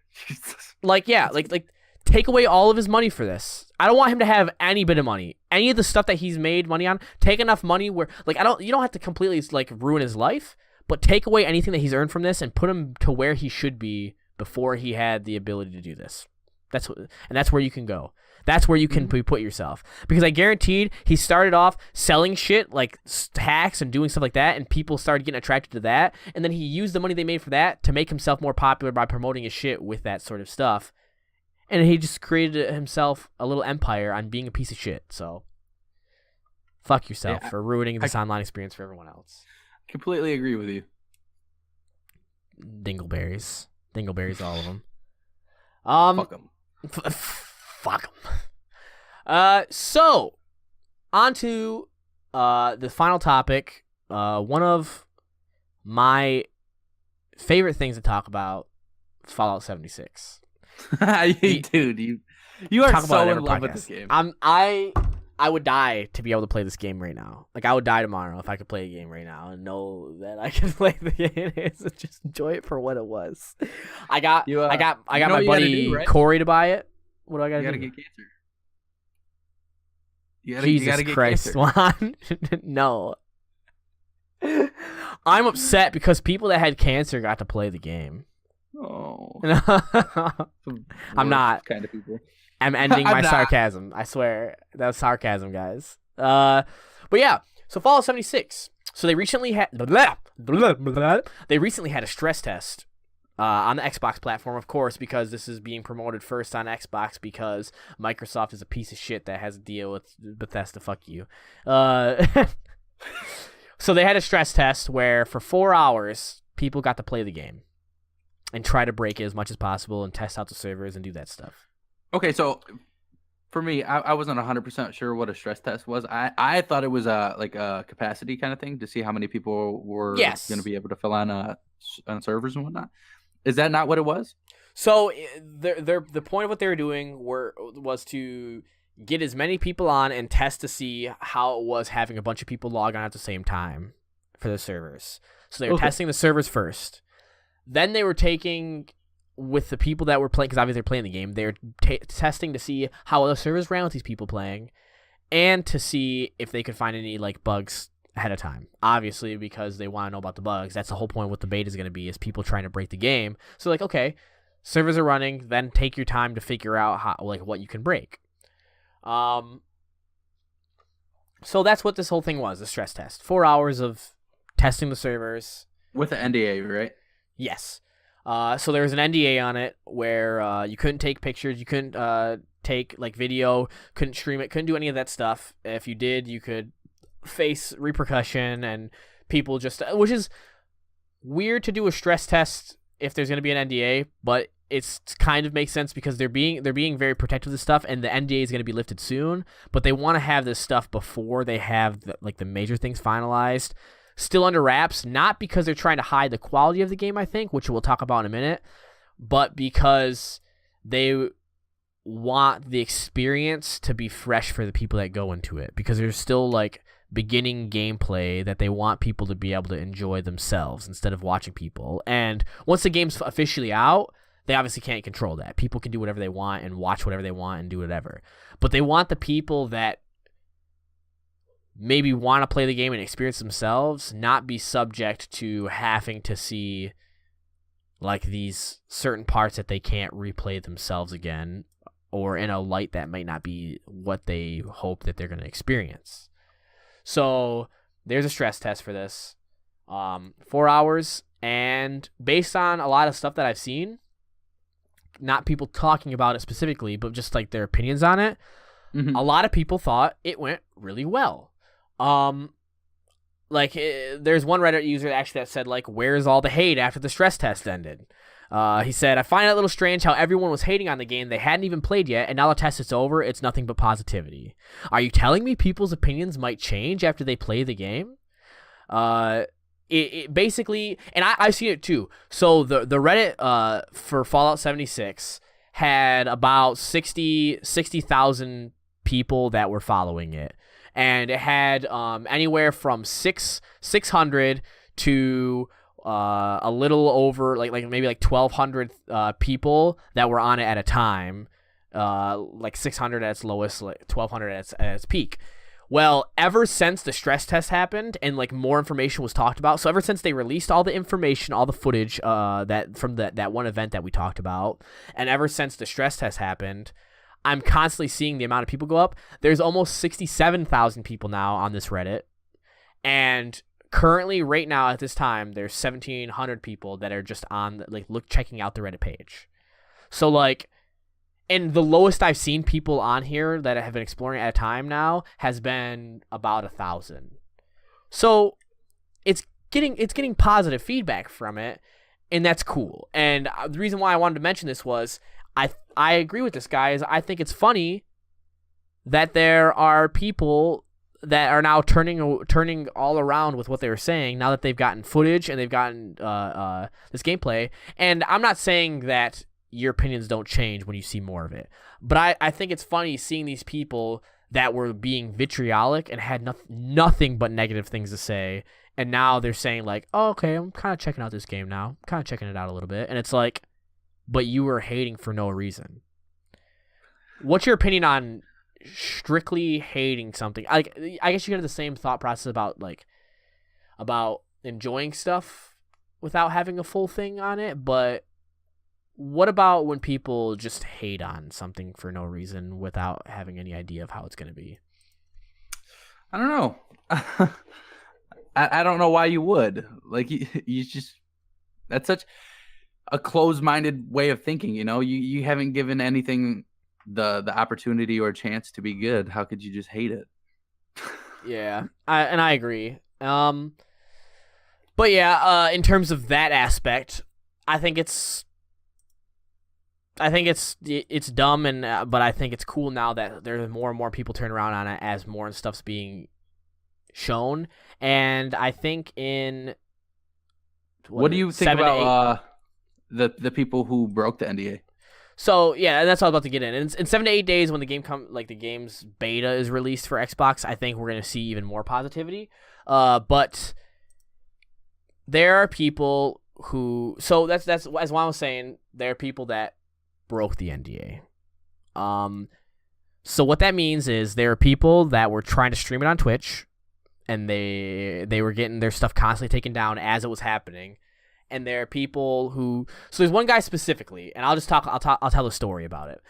Like, yeah, like take away all of his money for this. I don't want him to have any bit of money. Any of the stuff that he's made money on, take enough money where, like, you don't have to completely like ruin his life, but take away anything that he's earned from this and put him to where he should be before he had the ability to do this. That's where you can go. That's where you can put yourself. Because I guaranteed he started off selling shit like hacks and doing stuff like that, and people started getting attracted to that. And then he used the money they made for that to make himself more popular by promoting his shit with that sort of stuff. And he just created himself a little empire on being a piece of shit. So fuck yourself for ruining this online experience for everyone else. Completely agree with you. Dingleberries, all of them. Fuck them. Fuck them. So, on to the final topic. One of my favorite things to talk about, Fallout 76. Dude, you are so in love with this game. I I would die to be able to play this game right now. Like, I would die tomorrow if I could play a game right now and know that I can play the game. Just enjoy it for what it was. I got my buddy Corey to buy it. What do I gotta do? You gotta get cancer. Jesus you gotta get Christ, cancer. Juan. No. I'm upset because people that had cancer got to play the game. Oh. I'm not. Kind of people. I'm ending my sarcasm. I swear. That was sarcasm, guys. But yeah, so Fallout 76. So they recently had a stress test on the Xbox platform, of course, because this is being promoted first on Xbox because Microsoft is a piece of shit that has a deal with Bethesda. Fuck you. So they had a stress test where for 4 hours, people got to play the game and try to break it as much as possible and test out the servers and do that stuff. Okay, so for me, I wasn't 100% sure what a stress test was. I thought it was like a capacity kind of thing to see how many people were going to be able to fill on servers and whatnot. Is that not what it was? So the point of what they were doing was to get as many people on and test to see how it was having a bunch of people log on at the same time for the servers. So they were testing the servers first. Then they were taking with the people that were playing, because obviously they're playing the game, they're testing to see how the servers ran with these people playing and to see if they could find any like bugs ahead of time. Obviously, because they want to know about the bugs. That's the whole point of what the beta is going to be, is people trying to break the game. So like, okay, servers are running, then take your time to figure out how, like, what you can break. So that's what this whole thing was, a stress test. 4 hours of testing the servers. With an NDA, right? Yes. So there was an NDA on it where you couldn't take pictures, you couldn't take like video, couldn't stream it, couldn't do any of that stuff. If you did, you could face repercussion and people just, which is weird to do a stress test if there's going to be an NDA, but it's kind of makes sense because they're being very protective of this stuff, and the NDA is going to be lifted soon, but they want to have this stuff before they have the major things finalized. Still under wraps, not because they're trying to hide the quality of the game, I think, which we'll talk about in a minute, but because they want the experience to be fresh for the people that go into it, because there's still like beginning gameplay that they want people to be able to enjoy themselves instead of watching people. And once the game's officially out, they obviously can't control that. People can do whatever they want and watch whatever they want and do whatever. But they want the people that maybe want to play the game and experience themselves not be subject to having to see like these certain parts that they can't replay themselves again, or in a light that might not be what they hope that they're going to experience. So there's a stress test for this. 4 hours, and based on a lot of stuff that I've seen, not people talking about it specifically, but just like their opinions on it, a lot of people thought it went really well. There's one Reddit user actually that said, like, where's all the hate after the stress test ended? He said, I find it a little strange how everyone was hating on the game they hadn't even played yet, and now the test is over, it's nothing but positivity. Are you telling me people's opinions might change after they play the game? It basically, and I've seen it too. So the Reddit for Fallout 76 had about 60,000 people that were following it. And it had anywhere from 600 to a little over like maybe like 1,200 people that were on it at a time. Like 600 at its lowest, like 1,200 at its peak. Well, ever since the stress test happened and like more information was talked about, so ever since they released all the information, all the footage that from that one event that we talked about, and ever since the stress test happened, I'm constantly seeing the amount of people go up. There's almost 67,000 people now on this Reddit. And currently, right now, at this time, there's 1,700 people that are just on, checking out the Reddit page. So, like, and the lowest I've seen people on here that have been exploring at a time now has been about 1,000. So, it's getting positive feedback from it, and that's cool. And the reason why I wanted to mention this was, I agree with this guy. Is I think it's funny that there are people that are now turning all around with what they were saying now that they've gotten footage and they've gotten this gameplay. And I'm not saying that your opinions don't change when you see more of it, but I think it's funny seeing these people that were being vitriolic and had nothing but negative things to say. And now they're saying like, oh, okay, I'm kind of checking out this game now. I'm kind of checking it out a little bit. And it's like, but you were hating for no reason. What's your opinion on strictly hating something? I guess you had the same thought process about enjoying stuff without having a full thing on it, but what about when people just hate on something for no reason without having any idea of how it's going to be? I don't know. I don't know why you would. Like, you just, that's such a closed-minded way of thinking, you know? You haven't given anything the opportunity or chance to be good. How could you just hate it? Yeah, I agree. But yeah, in terms of that aspect, I think it's dumb, but I think it's cool now that there's more and more people turn around on it as more stuff's being shown. And I think what do you think about the people who broke the NDA? So yeah, that's all I'm about to get in. In 7 to 8 days, when the game's beta is released for Xbox, I think we're gonna see even more positivity. But there are people who, so that's as what I was saying. There are people that broke the NDA. So what that means is there are people that were trying to stream it on Twitch, and they were getting their stuff constantly taken down as it was happening. And there are people who, so there's one guy specifically, and I'll tell a story about it.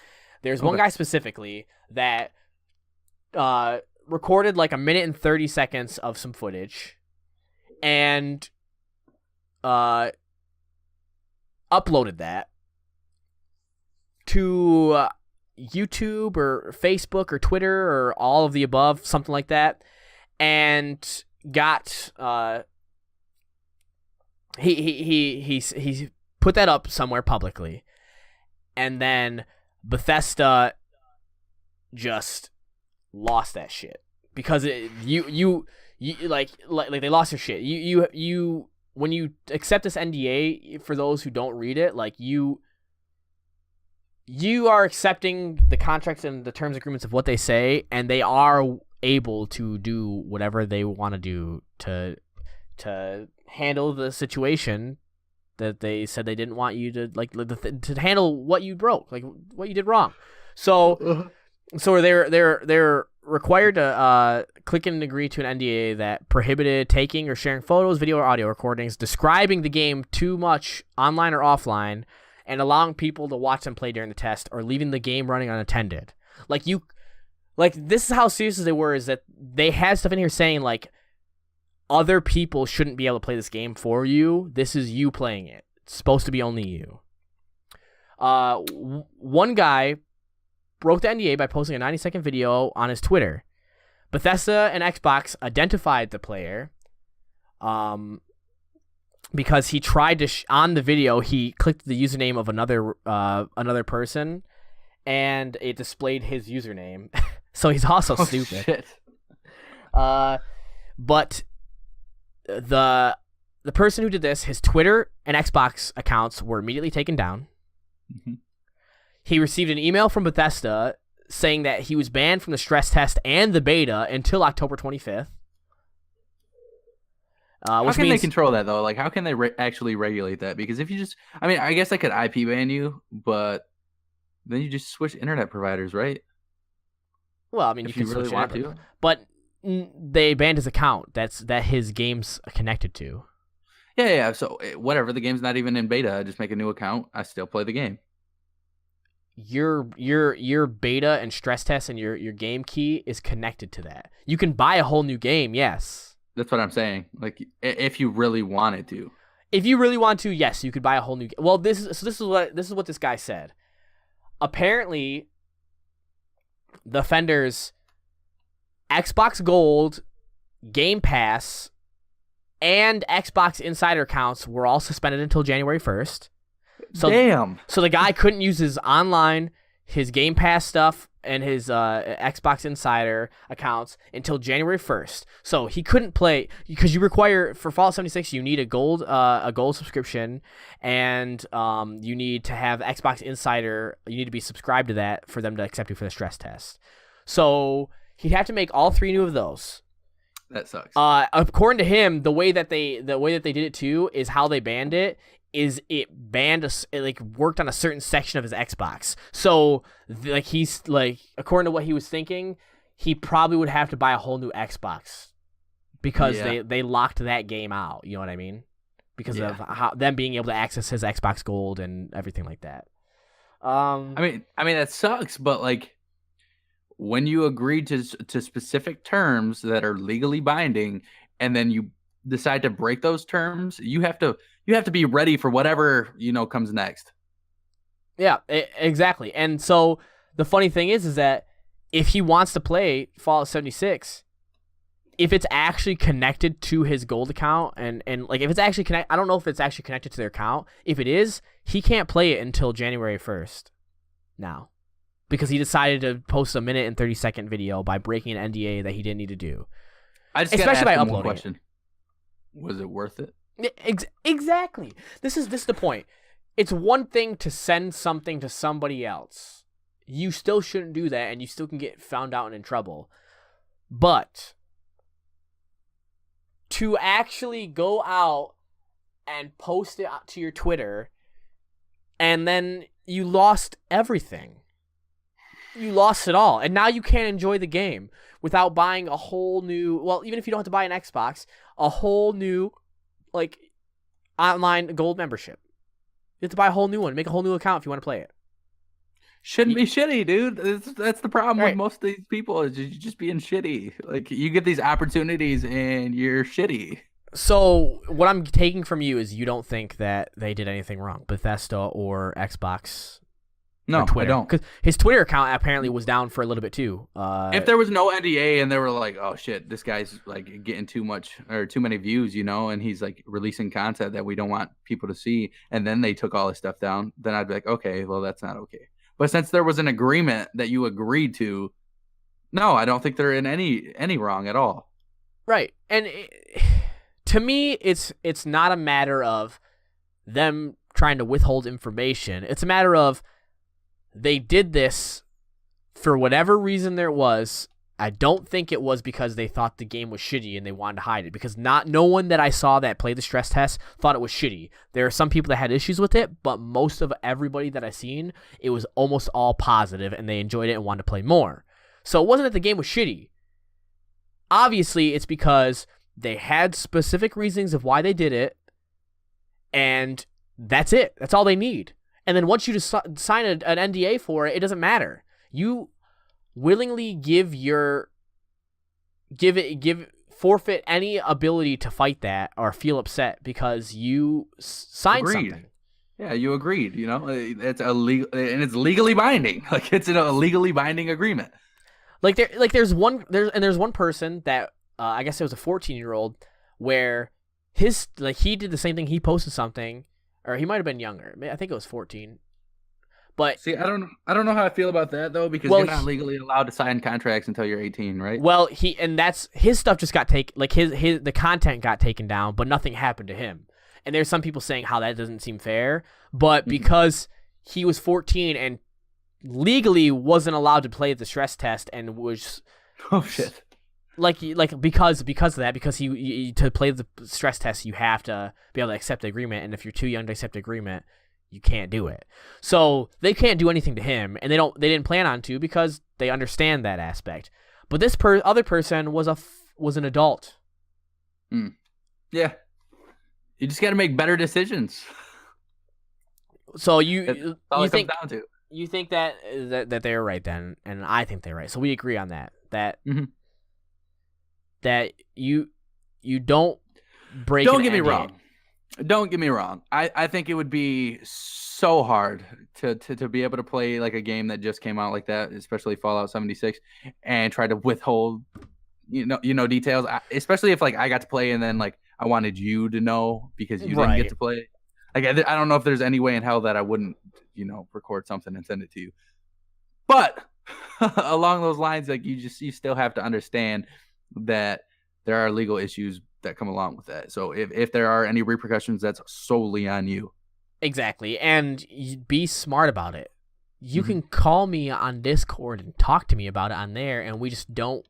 There's one guy specifically that recorded like 1 minute and 30 seconds of some footage, and uploaded that to YouTube or Facebook or Twitter or all of the above, something like that, and got he put that up somewhere publicly, and then Bethesda just lost that shit because you like they lost their shit. You when you accept this NDA, for those who don't read it, like you are accepting the contracts and the terms and agreements of what they say, and they are able to do whatever they want to do to handle the situation that they said they didn't want you to, like, to handle what you broke, like what you did wrong. So they're required to click and agree to an NDA that prohibited taking or sharing photos, video, or audio recordings describing the game too much online or offline, and allowing people to watch them play during the test, or leaving the game running unattended. This is how serious they were, is that they had stuff in here saying, like, other people shouldn't be able to play this game for you. This is you playing it. It's supposed to be only you. One guy broke the NDA by posting a 90-second video on his Twitter. Bethesda and Xbox identified the player because he tried to on the video, he clicked the username of another person, and it displayed his username. So he's also stupid. Shit. But the person who did this, his Twitter and Xbox accounts were immediately taken down. Mm-hmm. He received an email from Bethesda saying that he was banned from the stress test and the beta until October 25th. How can they control that, though? Like, how can they actually regulate that? Because if you just, I mean, I guess I could IP ban you, but then you just switch internet providers, right? Well, I mean, if you can really switch want it, to. but they banned his account that his game's connected to. Yeah. So whatever, the game's not even in beta. I just make a new account. I still play the game. Your beta and stress test and your game key is connected to that. You can buy a whole new game, yes. That's what I'm saying. Like, if you really wanted to. If you really want to, yes, you could buy a whole new game. Well, this is what this guy said. Apparently, the offenders Xbox Gold, Game Pass, and Xbox Insider accounts were all suspended until January 1st. So, damn. So the guy couldn't use his online, his Game Pass stuff, and his Xbox Insider accounts until January 1st. So he couldn't play, because you require, for Fallout 76, you need a gold subscription, and you need to have Xbox Insider. You need to be subscribed to that for them to accept you for the stress test. So He'd have to make all 3 new of those. That sucks. According to him, the way that they did it too is how they banned it. Is it banned? It like worked on a certain section of his Xbox. So like he's like, according to what he was thinking, he probably would have to buy a whole new Xbox because they locked that game out. You know what I mean? Because of how them being able to access his Xbox Gold and everything like that. I mean that sucks, but like when you agree to specific terms that are legally binding, and then you decide to break those terms, you have to be ready for whatever comes next. Yeah, exactly. And so the funny thing is that if he wants to play Fallout 76, if it's actually connected to his gold account and like if it's actually I don't know if it's actually connected to their account. If it is, he can't play it until January 1st now because he decided to post a 1:30-second video by breaking an NDA that he didn't need to do. I just especially by uploading question. Was it worth it? Exactly. This is the point. It's one thing to send something to somebody else. You still shouldn't do that, and you still can get found out and in trouble. But to actually go out and post it to your Twitter, and then you lost everything. You lost it all, and now you can't enjoy the game without buying a whole new, well, even if you don't have to buy an Xbox, a whole new, like, online gold membership. You have to buy a whole new one, make a whole new account if you want to play it. Shouldn't be shitty, dude. That's the problem with most of these people is just being shitty. Like, you get these opportunities and you're shitty. So what I'm taking from you is you don't think that they did anything wrong, Bethesda or Xbox. No, Twitter. I don't. Because his Twitter account apparently was down for a little bit too. If there was no NDA and they were like, "Oh shit, this guy's like getting too much or too many views," and he's like releasing content that we don't want people to see, and then they took all his stuff down, then I'd be like, "Okay, well that's not okay." But since there was an agreement that you agreed to, no, I don't think they're in any wrong at all. Right, and to me, it's not a matter of them trying to withhold information. It's a matter of they did this for whatever reason there was. I don't think it was because they thought the game was shitty and they wanted to hide it, because no one that I saw that played the stress test thought it was shitty. There are some people that had issues with it, but most of everybody that I've seen, it was almost all positive and they enjoyed it and wanted to play more. So it wasn't that the game was shitty. Obviously, it's because they had specific reasons of why they did it, and that's it. That's all they need. And then once you sign an NDA for it, it doesn't matter. You willingly forfeit any ability to fight that or feel upset because you signed something. Yeah, you agreed. It's illegal and it's legally binding. Like it's a legally binding agreement. There's one person that I guess it was a 14-year-old where he did the same thing. He posted something. Or he might have been younger. I think it was 14. But see, I don't know how I feel about that though, because you're not legally allowed to sign contracts until you're 18, right? Well, that's his stuff just got taken. Like the content got taken down, but nothing happened to him. And there's some people saying how that doesn't seem fair, but because he was 14 and legally wasn't allowed to play the stress test and was shit. Because of that, because he to play the stress test, you have to be able to accept the agreement, and if you're too young to accept the agreement, you can't do it. So they can't do anything to him, and they didn't plan on to because they understand that aspect. But this other person was an adult. Yeah, you just got to make better decisions. So you think down to. You think that they're right then, and I think they're right. So we agree on that. That you don't break. Don't get me wrong. Don't get me wrong. I think it would be so hard to be able to play like a game that just came out like that, especially Fallout 76, and try to withhold details. Especially if like I got to play and then like I wanted you to know because you didn't get to play. Like I don't know if there's any way in hell that I wouldn't record something and send it to you. But along those lines, like you still have to understand that there are legal issues that come along with that. So if there are any repercussions, that's solely on you. Exactly. And be smart about it. you can call me on Discord and talk to me about it on there, and we just don't.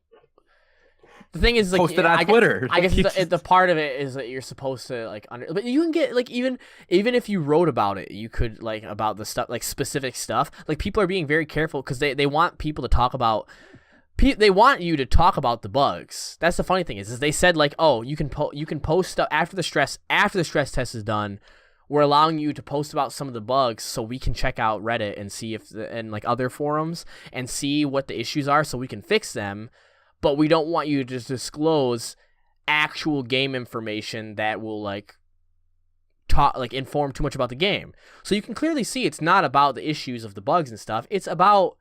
The thing is, like, Post it on Twitter. I guess the part of it is that you're supposed to like but you can get like even if you wrote about it, you could like about the stuff like specific stuff. Like people are being very careful because they want people to talk about. They want you to talk about the bugs. That's the funny thing is they said like, oh, you can post stuff after the stress test is done. We're allowing you to post about some of the bugs so we can check out Reddit and see and like other forums and see what the issues are so we can fix them. But we don't want you to disclose actual game information that will like inform too much about the game. So you can clearly see it's not about the issues of the bugs and stuff. It's about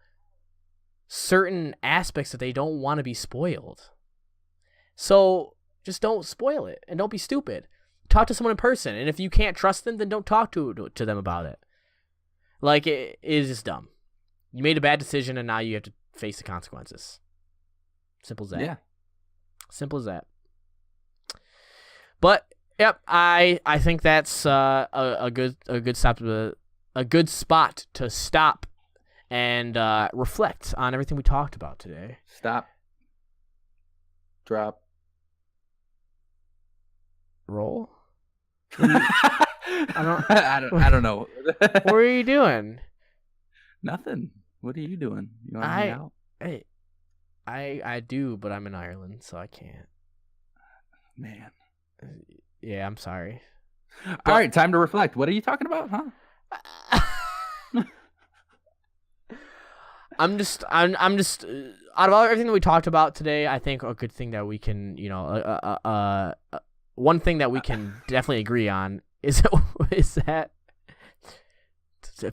certain aspects that they don't want to be spoiled. So just don't spoil it and don't be stupid. Talk to someone in person, and if you can't trust them, then don't talk to them about it. Like it is just dumb. You made a bad decision, and now you have to face the consequences. Simple as that. Yeah. Simple as that. But yep, I think that's a good spot to stop and reflect on everything we talked about today. Stop. Drop. Roll. I don't know. What are you doing? Nothing. What are you doing? You want to hang out? Hey, I do, but I'm in Ireland, so I can't. Man. Yeah, I'm sorry. All right, time to reflect. What are you talking about, huh? I'm just out of everything that we talked about today, I think a good thing that we can, one thing that we can definitely agree on is that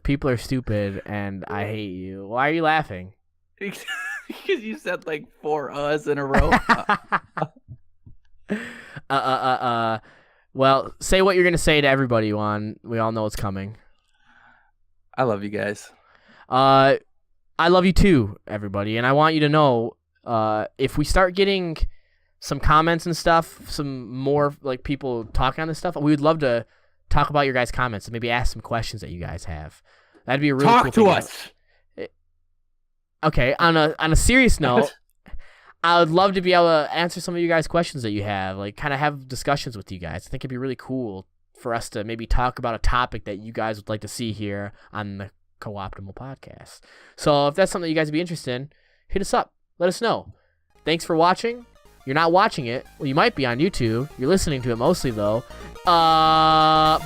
people are stupid and I hate you. Why are you laughing? Because you said like 4 us in a row. Well, say what you're gonna say to everybody, Juan. We all know it's coming. I love you guys. I love you too, everybody, and I want you to know, if we start getting some comments and stuff, some more like people talking on this stuff, we would love to talk about your guys' comments and maybe ask some questions that you guys have. That'd be a really cool thing. Talk to us. Okay, on a serious note, I would love to be able to answer some of you guys' questions that you have, like kind of have discussions with you guys. I think it'd be really cool for us to maybe talk about a topic that you guys would like to see here on the Co-Optimal podcast. So if that's something you guys would be interested in, hit us up. Let us know. Thanks for watching. You're not watching it. Well, you might be on YouTube. You're listening to it mostly, though. Bye.